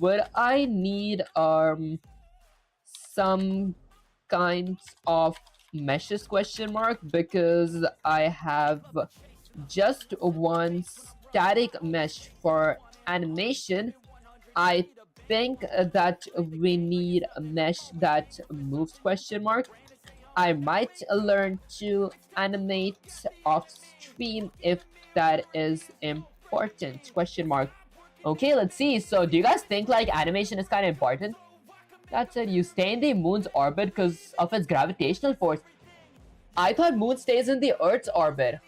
would I need, some kinds of meshes question mark, because I have just one static mesh for animation. I think that we need a mesh that moves question mark. I might learn to animate off stream if that is important question mark. Okay, let's see. So do you guys think like animation is kind of important? That said, you stay in the moon's orbit because of its gravitational force. I thought moon stays in the earth's orbit.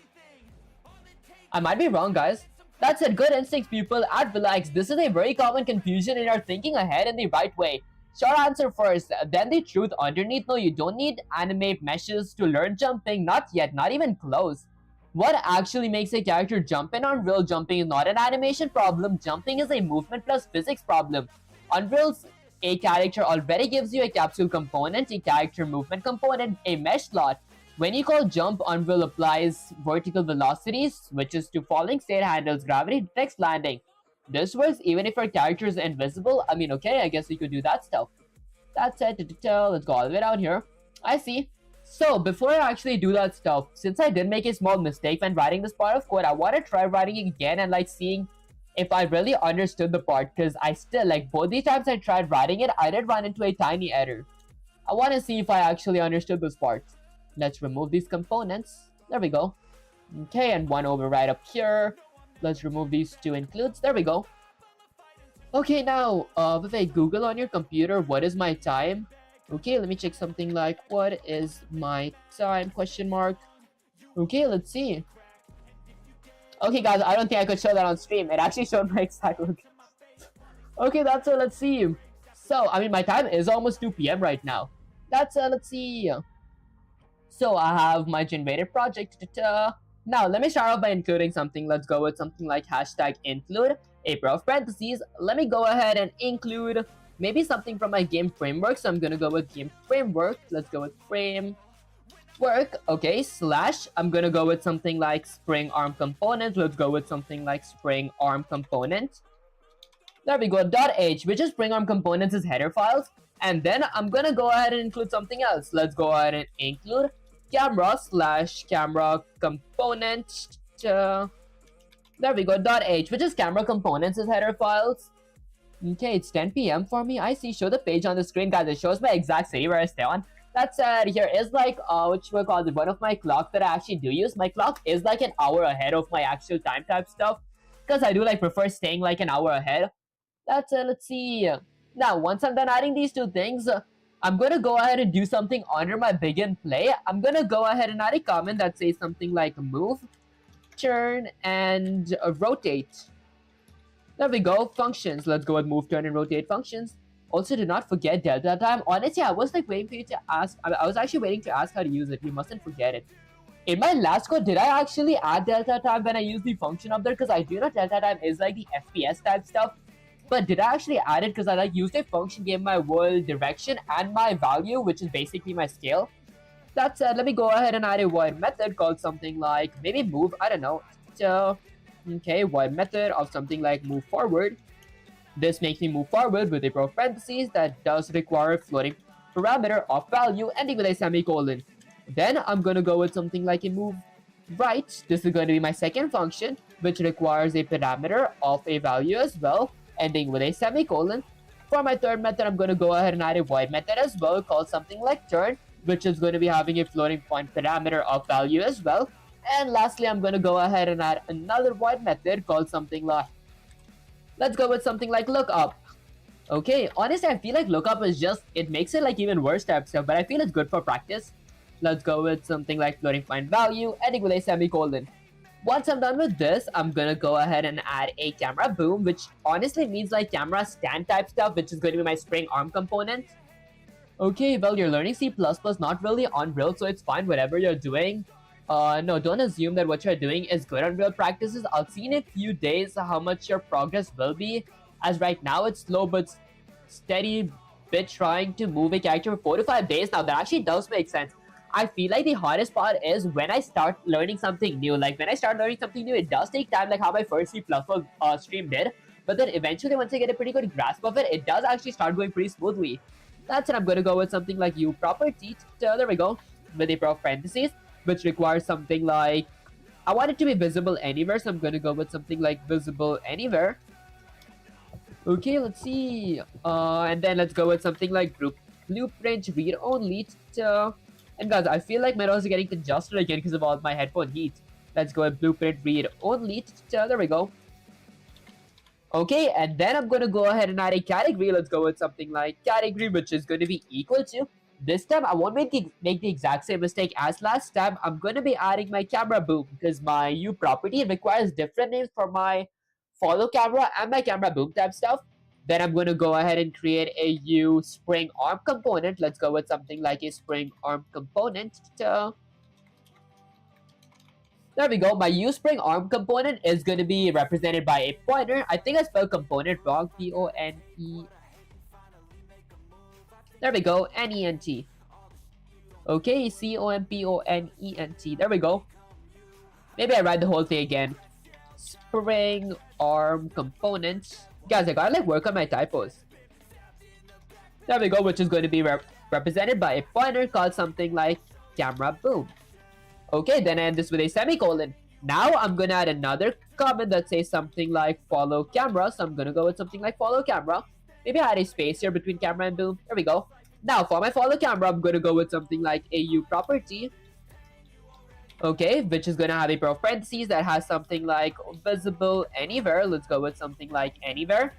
I might be wrong, guys. That said, good instincts, people. At Relax, this is a very common confusion and you're thinking ahead in the right way. Short answer first, then the truth underneath. No, you don't need animate meshes to learn jumping. Not yet, not even close. What actually makes a character jump in Unreal? Jumping is not an animation problem. Jumping is a movement plus physics problem. Unreal's a character already gives you a capsule component, a character movement component, a mesh slot. When you call jump, Unreal applies vertical velocity, switches to falling state, handles gravity, detects landing. This works even if your character is invisible. I mean, okay, I guess we could do that stuff. That's it. Let's go all the way down here. I see. So, before I actually do that stuff, since I did make a small mistake when writing this part of code, I want to try writing it again and like seeing if I really understood the part, because I still, like, both the times I tried writing it, I did run into a tiny error. I want to see if I actually understood this part. Let's remove these components. There we go. Okay, and one over right up here. Let's remove these two includes. There we go. Okay, now, Vivek, Google on your computer, what is my time? Okay, let me check something like, what is my time, question mark. Okay, let's see. Okay, guys, I don't think I could show that on stream. It actually showed my exact location. Okay, that's it. Let's see. So, I mean, my time is almost 2 p.m. right now. That's let's see. So, I have my generated project. Now, let me start off by including something. Let's go with something like hashtag include a pair of parentheses. Let me go ahead and include maybe something from my game framework. So, I'm going to go with game framework. Let's go with frame work. Okay, slash. I'm gonna go with something like spring arm component. Let's go with something like spring arm component. There we go. .h, which is spring arm components is header files. And then I'm gonna go ahead and include something else. Let's go ahead and include camera slash camera component. There we go. .h, which is camera components is header files. Okay, it's 10 p.m. for me. I see. Show the page on the screen, guys. It shows my exact city where I stay on. That said, here is like which we call it, one of my clocks that I actually do use. My clock is like an hour ahead of my actual time type stuff, because I do like prefer staying like an hour ahead. That's let's see. Now once I'm done adding these two things, I'm gonna go ahead and do something under my begin play. I'm gonna go ahead and add a comment that says something like move, turn, and rotate. There we go. Functions. Let's go with move, turn, and rotate functions. Also, do not forget delta time. Honestly, I was like waiting for you to ask. I was actually waiting to ask how to use it. You mustn't forget it. In my last code, did I actually add delta time when I used the function up there? Because I do know delta time is like the FPS type stuff. But did I actually add it because I like used a function, gave my world direction and my value, which is basically my scale. That said, let me go ahead and add a void method called something like maybe move. I don't know. So, okay, void method of something like move forward. This makes me move forward with a pair of parentheses that does require a floating parameter of value ending with a semicolon. Then I'm going to go with something like a move right. This is going to be my second function, which requires a parameter of a value as well, ending with a semicolon. For my third method, I'm going to go ahead and add a void method as well, called something like turn, which is going to be having a floating point parameter of value as well. And lastly, I'm going to go ahead and add another void method called something like, let's go with something like lookup. Okay, honestly, I feel like lookup is just, it makes it like even worse type stuff, but I feel it's good for practice. Let's go with something like floating point value, ending with a semicolon. Once I'm done with this, I'm gonna go ahead and add a camera boom, which honestly means like camera stand type stuff, which is going to be my spring arm component. Okay, well, you're learning C++, not really on Unreal, so it's fine whatever you're doing. No, don't assume that what you're doing is good on real practices. I'll see in a few days how much your progress will be. As right now, it's slow but steady bit trying to move a character for 4 to 5 days. Now, that actually does make sense. I feel like the hardest part is when I start learning something new. Like, when I start learning something new, it does take time, like how my first C++ stream did. But then eventually, once I get a pretty good grasp of it, it does actually start going pretty smoothly. That's it. I'm going to go with something like uProperty. There we go. With a pair of parentheses, which requires something like, I want it to be visible anywhere, so I'm going to go with something like visible anywhere. Okay, let's see. And then let's go with something like blueprint read only. And guys, I feel like my nose is getting congested again because of all my headphone heat. Let's go with blueprint read only. There we go. Okay, and then I'm going to go ahead and add a category. Let's go with something like category, which is going to be equal to. This time, I won't make the exact same mistake as last time. I'm going to be adding my camera boom because my uProperty requires different names for my follow camera and my camera boom type stuff. Then I'm going to go ahead and create a spring arm component. Let's go with something like a spring arm component. There we go. My spring arm component is going to be represented by a pointer. I think I spelled component wrong. P-O-N-E. There we go. N-E-N-T. Okay, C-O-M-P-O-N-E-N-T. There we go. Maybe I write the whole thing again. Spring arm component. Guys, I gotta like work on my typos. There we go, which is going to be represented by a pointer called something like camera boom. Okay, then I end this with a semicolon. Now I'm gonna add another comment that says something like follow camera. So I'm gonna go with something like follow camera. Maybe I had a space here between camera and boom. There we go. Now for my follow camera, I'm gonna go with something like a uProperty. Okay, which is gonna have a pair of parentheses that has something like visible anywhere. Let's go with something like anywhere.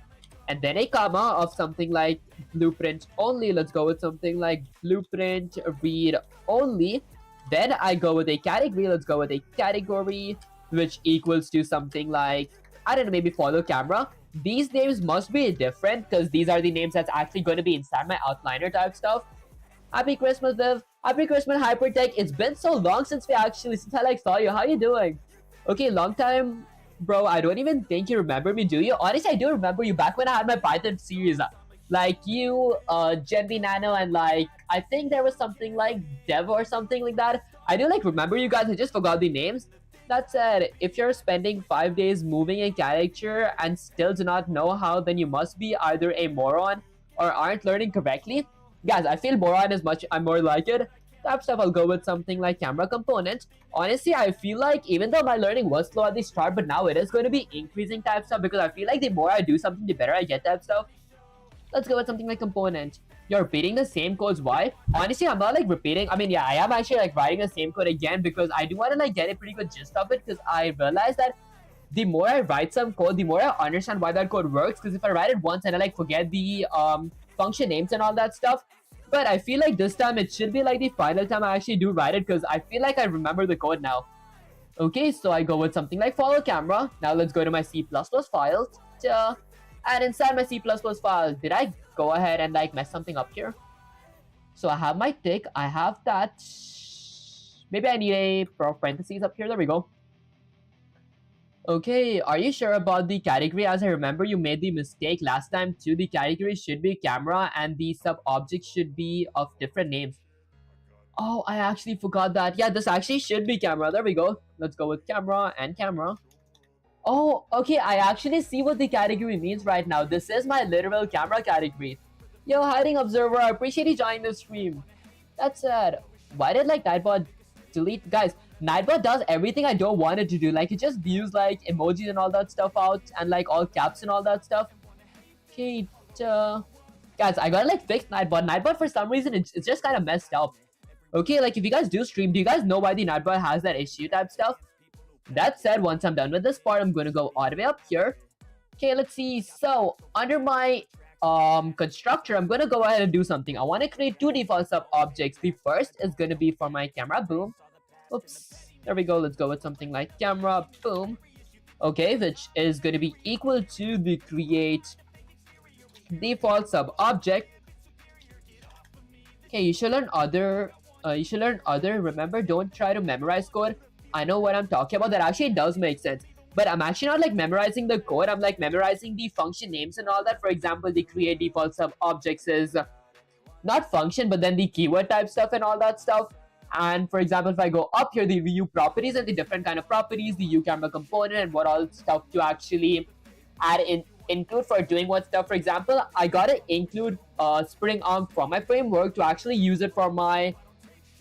And then a comma of something like blueprint only. Let's go with something like blueprint read only. Then I go with a category. Let's go with a category, which equals to something like, I don't know, maybe follow camera. These names must be different because these are the names that's actually going to be inside my outliner type stuff. Happy Christmas, Viv. Happy Christmas, Hypertech. It's been so long since I like saw you. How you doing? Okay, long time, bro. I don't even think you remember me, do you? Honestly, I do remember you back when I had my Python series. Like you, Genvi Nano, and like I think there was something like Dev or something like that. I do like remember you guys. I just forgot the names. That said, if you're spending 5 days moving a character and still do not know how, then you must be either a moron or aren't learning correctly. Guys, I feel moron is much I'm more like it. Type stuff, I'll go with something like camera component. Honestly, I feel like even though my learning was slow at the start, but now it is going to be increasing type stuff because I feel like the more I do something, the better I get type stuff. Let's go with something like component. You're repeating the same codes. Why? Honestly, I'm not like repeating. I mean, yeah, I am actually like writing the same code again because I do want to like get a pretty good gist of it because I realized that the more I write some code, the more I understand why that code works. Because if I write it once and I like forget the function names and all that stuff, but I feel like this time it should be like the final time I actually do write it because I feel like I remember the code now. Okay, so I go with something like follow camera. Now let's go to my C++ files. And inside my C++ file, did I go ahead and like mess something up here? So I have my tick. I have that. Maybe I need a parentheses up here. There we go. Okay, are you sure about the category? As I remember, you made the mistake last time too. The category should be camera and the sub-object should be of different names. Oh, I actually forgot that. Yeah, this actually should be camera. There we go. Let's go with camera and camera. Oh, okay, I actually see what the category means right now. This is my literal camera category. Yo, hiding observer, I appreciate you joining the stream. That said, why did like Nightbot delete? Guys, Nightbot does everything I don't want it to do. Like it just views like emojis and all that stuff out and like all caps and all that stuff. Okay, guys, I gotta like fix Nightbot. Nightbot for some reason it's just kind of messed up. Okay, like if you guys do stream, do you guys know why the Nightbot has that issue type stuff? That said, once I'm done with this part, I'm gonna go all the way up here. Okay, let's see. So under my constructor, I'm gonna go ahead and do something. I want to create two default sub objects. The first is gonna be for my camera boom. Oops, there we go. Let's go with something like camera boom. Okay, which is gonna be equal to the create default sub object. Okay, you should learn other. Remember, don't try to memorize code. I know what I'm talking about. That actually does make sense. But I'm actually not like memorizing the code. I'm like memorizing the function names and all that. For example, the create default sub objects is not function, but then the keyword type stuff and all that stuff. And for example, if I go up here, the view properties and the different kind of properties, the U camera component and what all stuff to actually add in, include for doing what stuff. For example, I gotta include spring arm from my framework to actually use it for my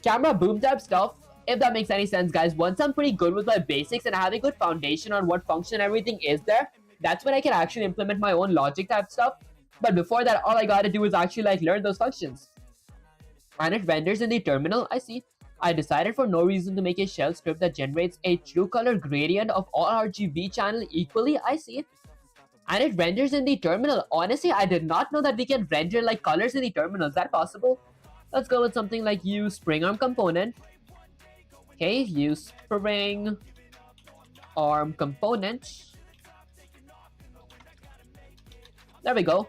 camera boom type stuff. If that makes any sense, guys. Once I'm pretty good with my basics and I have a good foundation on what function everything is there, that's when I can actually implement my own logic type stuff. But before that, all I gotta do is actually like learn those functions. And it renders in the terminal. I see. I decided for no reason to make a shell script that generates a true color gradient of all RGB channel equally. I see. And it renders in the terminal. Honestly, I did not know that we can render like colors in the terminal. Is that possible? Let's go with something like use spring arm component. Okay, use spring arm component. There we go.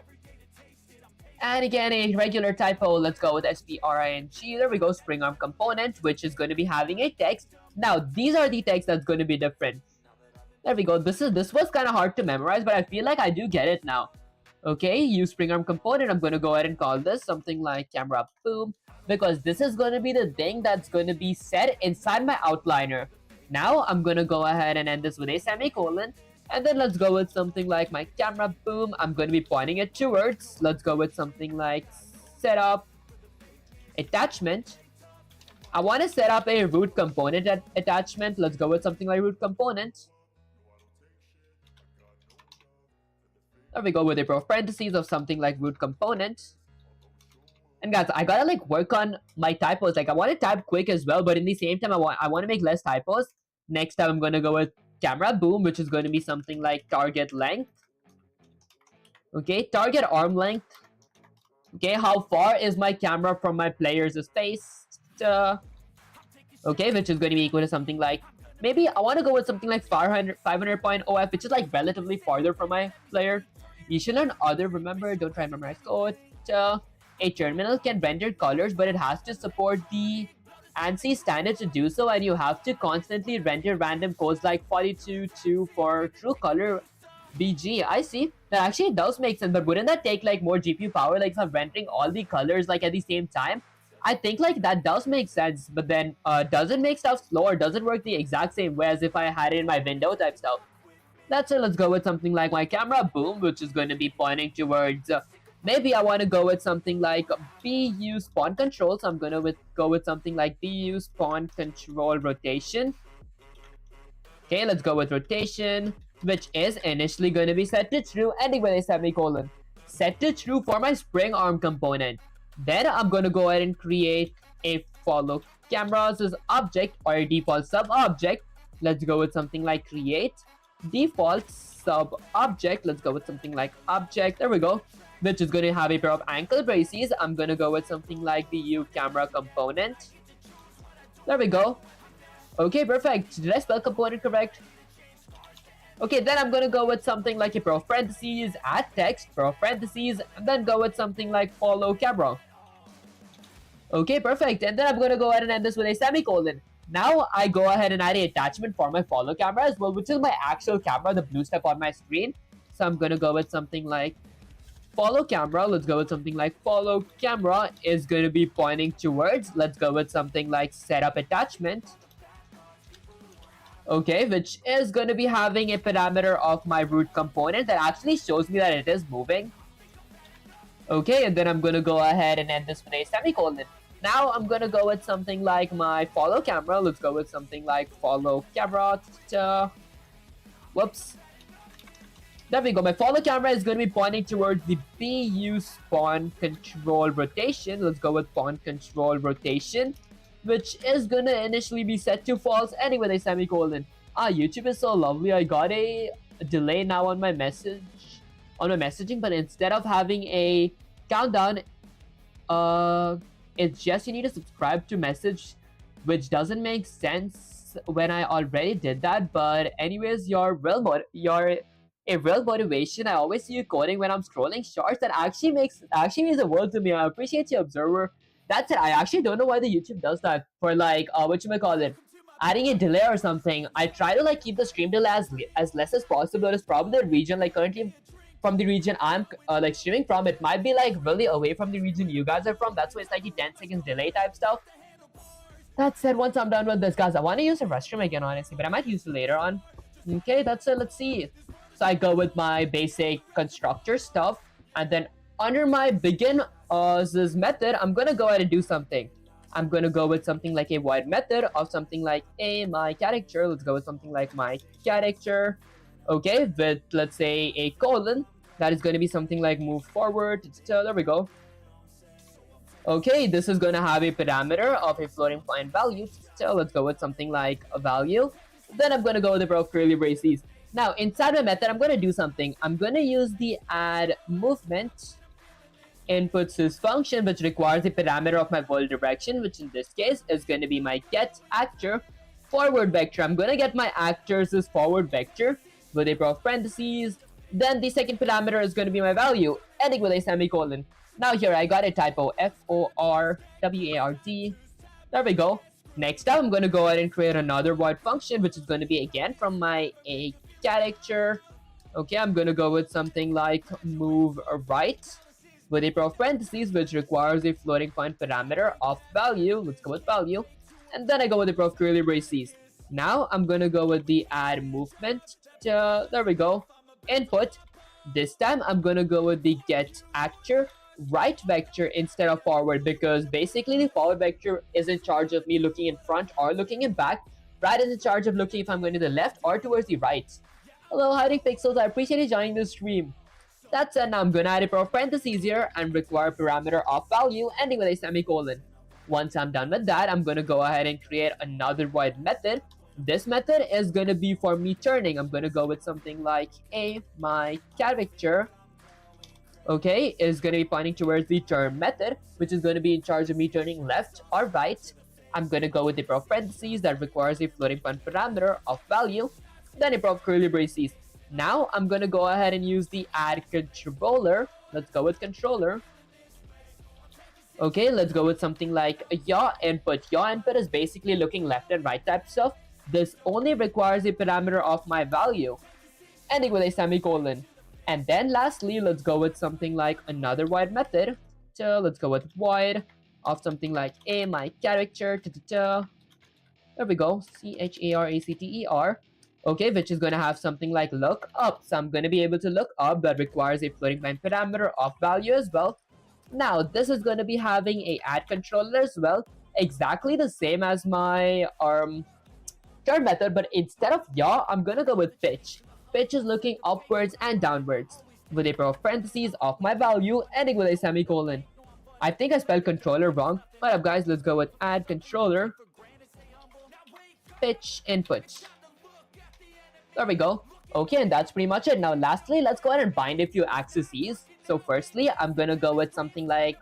And again, a regular typo. Let's go with spring. There we go, spring arm component, which is going to be having a text. Now, these are the text that's going to be different. There we go. This was kind of hard to memorize, but I feel like I do get it now. Okay, use spring arm component. I'm going to go ahead and call this something like camera boom, because this is going to be the thing that's going to be set inside my outliner. Now I'm going to go ahead and end this with a semicolon. And then let's go with something like my camera boom. I'm going to be pointing it towards. Let's go with something like setup attachment. I want to set up a root component attachment. Let's go with something like root component. There we go with a parentheses of something like root component. And guys, I gotta like work on my typos. Like I want to type quick as well, but in the same time, I want to make less typos. Next time, I'm gonna go with camera boom, which is going to be something like target length. Okay, target arm length. Okay, how far is my camera from my player's space? okay, which is going to be equal to something like, maybe I want to go with something like 500 point OF, which is like relatively farther from my player. You should learn other, remember, don't try and memorize code. A terminal can render colors, but it has to support the ANSI standard to do so, and you have to constantly render random codes like 42.2 for true color BG. I see. That actually does make sense, but wouldn't that take like more GPU power, like if I'm rendering all the colors like at the same time? I think like that does make sense, but then does it make stuff slower? Does it work the exact same way as if I had it in my window type stuff? That's it. Let's go with something like my camera boom, which is going to be pointing towards. Maybe I want to go with something like BU spawn control. So I'm going to go with something like BU spawn control rotation. Okay, let's go with rotation, which is initially going to be set to true, ending with a semicolon. Set to true for my spring arm component. Then I'm going to go ahead and create a follow cameras as object or a default sub object. Let's go with something like create default sub object. Let's go with something like object. There we go. Which is going to have a pair of ankle braces. I'm going to go with something like the U camera component. There we go. Okay, perfect. Did I spell component correct? Okay, then I'm going to go with something like a pair of parentheses, add text, pair of parentheses, and then go with something like follow camera. Okay, perfect. And then I'm going to go ahead and end this with a semicolon. Now I go ahead and add an attachment for my follow camera as well, which is my actual camera, the blue stuff on my screen. So I'm going to go with something like follow camera. Let's go with something like follow camera is going to be pointing towards. Let's go with something like setup attachment. Okay, which is going to be having a parameter of my root component that actually shows me that it is moving. Okay, and then I'm going to go ahead and end this with a semicolon. Now I'm going to go with something like my follow camera. Let's go with something like follow camera. Whoops. There we go. My follow camera is going to be pointing towards the BU spawn control rotation. Let's go with spawn control rotation, which is going to initially be set to false, ending with a semicolon. YouTube is so lovely. I got a delay now on my messaging, but instead of having a countdown, it's just you need to subscribe to message, which doesn't make sense when I already did that. But anyways, your a real motivation. I always see you coding when I'm scrolling shorts. That actually means the world to me. I appreciate you, observer. That's it. I actually don't know why the YouTube does that for like whatchamacallit, adding a delay or something. I try to like keep the stream delay as less as possible. It's probably the region, like currently from the region I'm like streaming from, it might be like really away from the region you guys are from. That's why it's like the 10 seconds delay type stuff. That said, once I'm done with this, guys, I want to use the restroom again, honestly, but I might use it later on. Okay, that's it. Let's see. So I go with my basic constructor stuff, and then under my begin this method, I'm gonna go ahead and do something. I'm gonna go with something like a void method of something like my character. Let's go with something like my character. Okay, with let's say a colon. That is going to be something like move forward. So there we go. Okay, this is going to have a parameter of a floating point value. So let's go with something like a value. Then I'm going to go with the pair of curly braces. Now, inside my method, I'm going to do something. I'm going to use the add movement inputs sys function, which requires a parameter of my world direction, which in this case is going to be my get actor forward vector. I'm going to get my actors as forward vector with a pair of parentheses. Then the second parameter is going to be my value, ending with a semicolon. Now here I got a typo, FORWARD. There we go. Next up, I'm going to go ahead and create another void function, which is going to be again from my a character. Okay, I'm going to go with something like move right with a pair of parentheses, which requires a floating point parameter of value. Let's go with value. And then I go with a pair of curly braces. Now I'm going to go with the add movement. There we go. Input. This time I'm going to go with the get actor right vector instead of forward, because basically the forward vector is in charge of me looking in front or looking in back. Right is in charge of looking if I'm going to the left or towards the right. Hello, hiding pixels. I appreciate you joining the stream. That's it. Now I'm going to add a pair of parentheses here and require a parameter of value, ending with a semicolon. Once I'm done with that, I'm going to go ahead and create another void method. This method is going to be for me turning. I'm going to go with something like my character. Okay, is going to be pointing towards the turn method, which is going to be in charge of me turning left or right. I'm gonna go with a pair of parentheses that requires a floating point parameter of value, then a pair of curly braces. Now I'm gonna go ahead and use the add controller. Let's go with controller. Okay, let's go with something like yaw input. Yaw input is basically looking left and right type stuff. This only requires a parameter of my value, ending with a semicolon. And then lastly, let's go with something like another void method. So let's go with void of something like a my character. There we go, character. Okay, which is going to have something like look up. So I'm going to be able to look up. That requires a floating point parameter of value as well. Now this is going to be having a add controller as well, exactly the same as my turn method, but instead of yaw, I'm gonna go with pitch. Pitch is looking upwards and downwards with a pair of parentheses of my value, ending with a semicolon. I think I spelled controller wrong. What up, guys? Let's go with add controller pitch input. There we go. Okay, and that's pretty much it. Now lastly, let's go ahead and bind a few accesses. So firstly, I'm gonna go with something like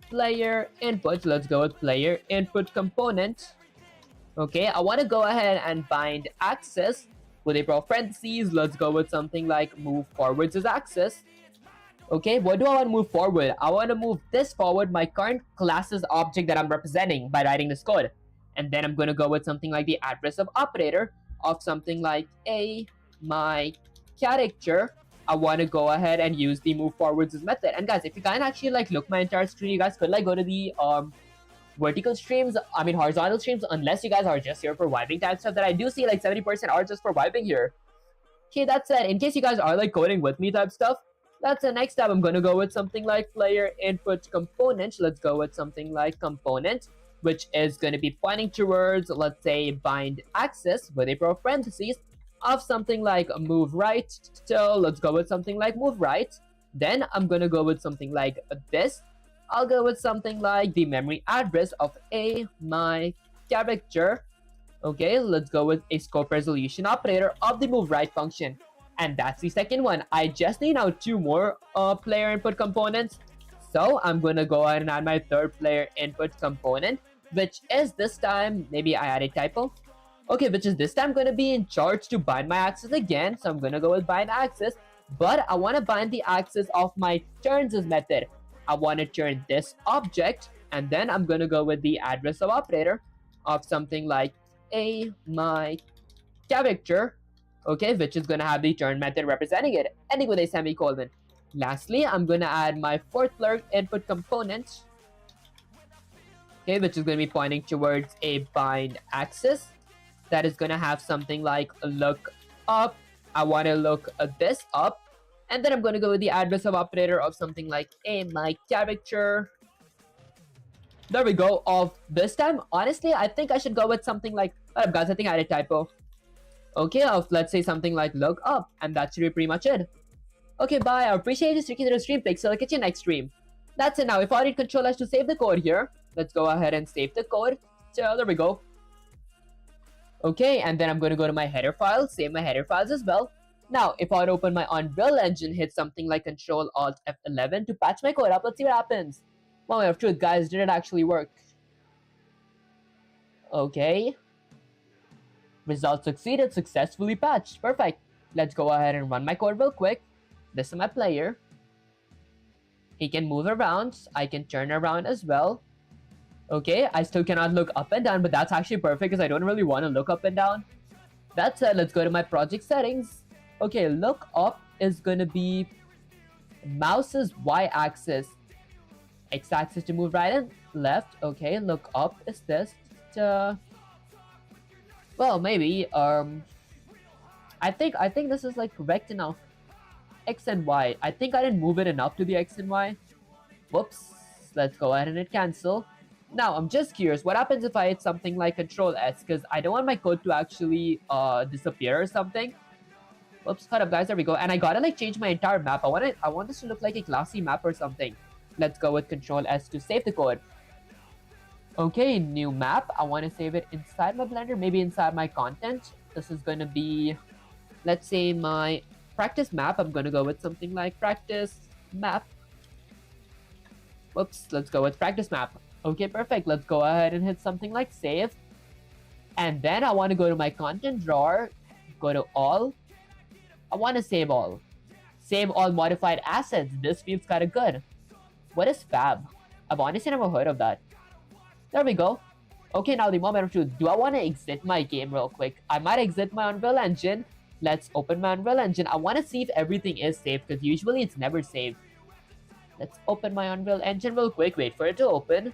player input. Let's go with player input component. Okay, I want to go ahead and bind axis with a pair of parentheses. Let's go with something like move forwards as axis. Okay, what do I want to move forward? I want to move this forward, my current class's object that I'm representing by writing this code. And then I'm going to go with something like the address of operator of something like a my character. I want to go ahead and use the move forwards as method. And guys, if you can't actually like look my entire screen, you guys could like go to the vertical streams, I mean horizontal streams, unless you guys are just here for vibing type stuff that I do see like 70% are just for vibing here. Okay, that said, in case you guys are like coding with me type stuff, that's the next step. I'm gonna go with something like player input component. Let's go with something like component, which is gonna be pointing towards, let's say, bind axis with a pair of parentheses of something like move right. So let's go with something like move right. Then I'm gonna go with something like this. I'll go with something like the memory address of a my character. Okay, let's go with a scope resolution operator of the move right function. And that's the second one. I just need now two more player input components. So I'm gonna go ahead and add my third player input component, which is this time, maybe I added typo. Okay, which is this time gonna be in charge to bind my axis again. So I'm gonna go with bind axis, but I wanna bind the axis of my turns as method. I wanna turn this object, and then I'm gonna go with the address of operator of something like a my character, okay, which is gonna have the turn method representing it, ending with a semicolon. Lastly, I'm gonna add my fourth player input component, okay, which is gonna be pointing towards a bind axis that is gonna have something like look up. I wanna look this up, and then I'm gonna go with the address of operator of something like a my character. There we go. Of this time, honestly, I think I should go with something like, guys, I think I had a typo. Okay, of let's say something like look up, and that should be pretty much it. Okay, bye. I appreciate you sticking to the stream pick, so I'll catch you next stream. That's it now. If I need Control S to save the code here, let's go ahead and save the code. So there we go. Okay, and then I'm going to go to my header files, save my header files as well. Now, if I open my Unreal Engine, hit something like Control Alt F11 to patch my code up, let's see what happens. Moment of truth, guys, did it actually work? Okay. Result succeeded, successfully patched. Perfect. Let's go ahead and run my code real quick. This is my player. He can move around. I can turn around as well. Okay, I still cannot look up and down, but that's actually perfect because I don't really want to look up and down. That said, let's go to my project settings. Okay, look up is going to be mouse's y-axis. X-axis to move right and left. Okay, look up is this. Well, maybe I think this is like correct enough. X and Y. I think I didn't move it enough to be X and Y. Whoops. Let's go ahead and hit cancel. Now, I'm just curious, what happens if I hit something like Control S? Because I don't want my code to actually disappear or something. Whoops, hold up, guys, there we go. And I gotta like change my entire map. I want this to look like a classy map or something. Let's go with Control S to save the code. Okay, new map. I want to save it inside my Blender, maybe inside my content. This is gonna be, let's say, my practice map. I'm gonna go with something like practice map. Whoops, let's go with practice map. Okay, perfect. Let's go ahead and hit something like save. And then I want to go to my content drawer, go to all. I want to save all. Save all modified assets. This feels kind of good. What is Fab? I've honestly never heard of that. There we go. Okay, now the moment of truth. Do I want to exit my game real quick? I might exit my Unreal Engine. Let's open my Unreal Engine. I want to see if everything is saved because usually it's never saved. Let's open my Unreal Engine real quick. Wait for it to open.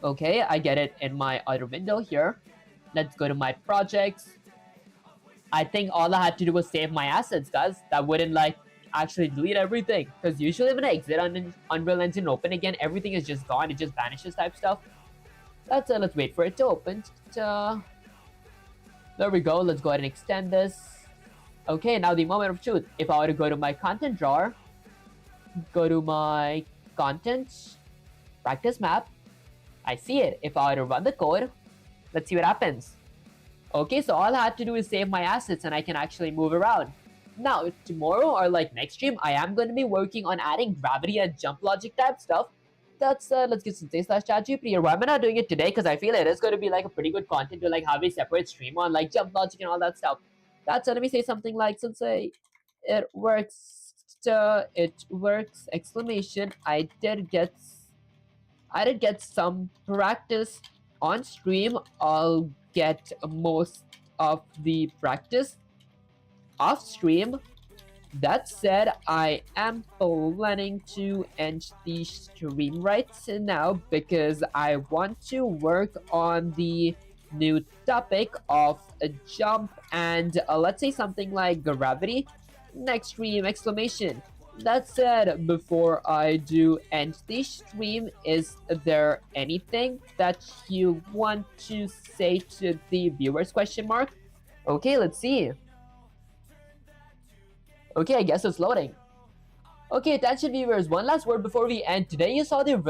Okay, I get it in my other window here. Let's go to my projects. I think all I had to do was save my assets, guys. That wouldn't like actually delete everything. Because usually when I exit on Unreal Engine open again, everything is just gone. It just vanishes type stuff. Let's wait for it to open. There we go. Let's go ahead and extend this. Okay, now the moment of truth. If I were to go to my content drawer, go to my content, practice map, I see it. If I were to run the code, let's see what happens. Okay, so all I had to do is save my assets and I can actually move around. Now, tomorrow or like next stream, I am going to be working on adding gravity and jump logic type stuff. That's let's get Sensei slash ChatGPT here. Why am I not doing it today? Because I feel it is going to be like a pretty good content to like have a separate stream on like jump logic and all that stuff. That's let me say something like Sensei, it works. It works! Exclamation! I did get some practice on stream. I'll get most of the practice off stream. That said, I am planning to end the stream right now because I want to work on the new topic of a jump and let's say something like gravity next stream! Exclamation. That said, before I do end the stream, is there anything that you want to say to the viewers? Question mark. Okay, let's see. Okay, I guess it's loading. Okay, attention viewers, one last word before we end. Today you saw today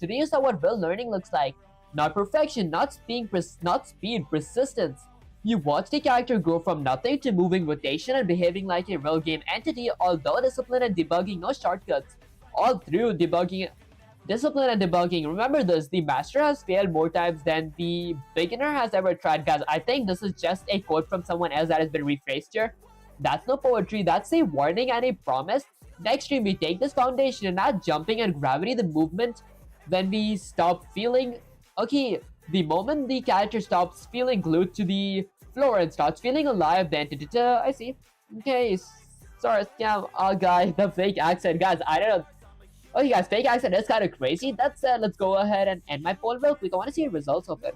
you saw what real learning looks like. Not perfection, not speed, persistence. You watched a character grow from nothing to moving rotation and behaving like a real game entity, although discipline and debugging, no shortcuts. All through discipline and debugging. Remember this, the master has failed more times than the beginner has ever tried, guys. I think this is just a quote from someone else that has been rephrased here. That's no poetry, that's a warning and a promise. Next stream, we take this foundation and add jumping and gravity, the movement. When we stop feeling... Okay, the moment the character stops feeling glued to the floor and starts feeling alive, then... I see. Okay, sorry, scam. Oh, guys, the fake accent. Guys, I don't know. Okay, guys, fake accent is kind of crazy. That's let's go ahead and end my poll real quick. I want to see the results of it.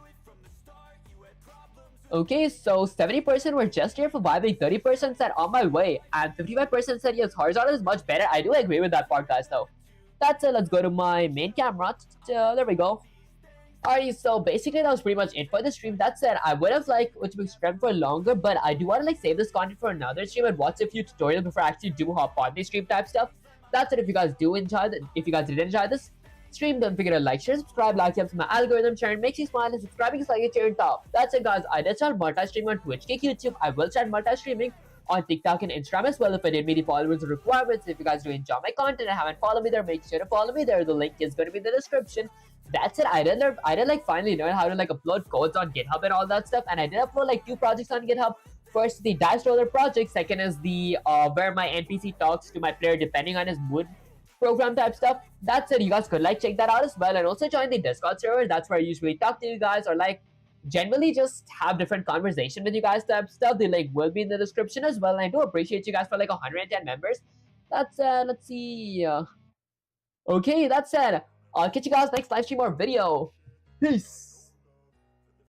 Okay, so 70% were just here for vibing, 30% said on my way, and 55% said yes, horizontal is much better. I do agree with that part, guys, though. That's it. Let's go to my main camera. There we go. Alright, so basically that was pretty much it for the stream. That said, I would have liked it to be streamed for longer, but I do want to like save this content for another stream and watch a few tutorials before I actually do hop on the stream type stuff. That's it. If you guys do enjoy if you guys did enjoy this stream, don't forget to like, share, subscribe, like, helps my algorithm, sharing makes you smile, and subscribing is like a cherry top. That's it, guys. I did start multi-streaming on Twitch, Kick, YouTube. I will start multi-streaming on TikTok and Instagram as well if I did meet the followers requirements. If you guys do enjoy my content and haven't followed me there, make sure to follow me there. The link is going to be in the description. That's it. I did like finally learn how to like upload codes on GitHub and all that stuff, and I did upload like 2 projects on GitHub. First, the Dice Roller project. Second is the where my NPC talks to my player depending on his mood program type stuff. That's it. You guys could like check that out as well, and also join the Discord server. That's where I usually talk to you guys or like generally just have different conversation with you guys type stuff. The link will be in the description as well. And I do appreciate you guys for like 110 members. That's let's see. Okay, that's it. I'll catch you guys next live stream or video. Peace.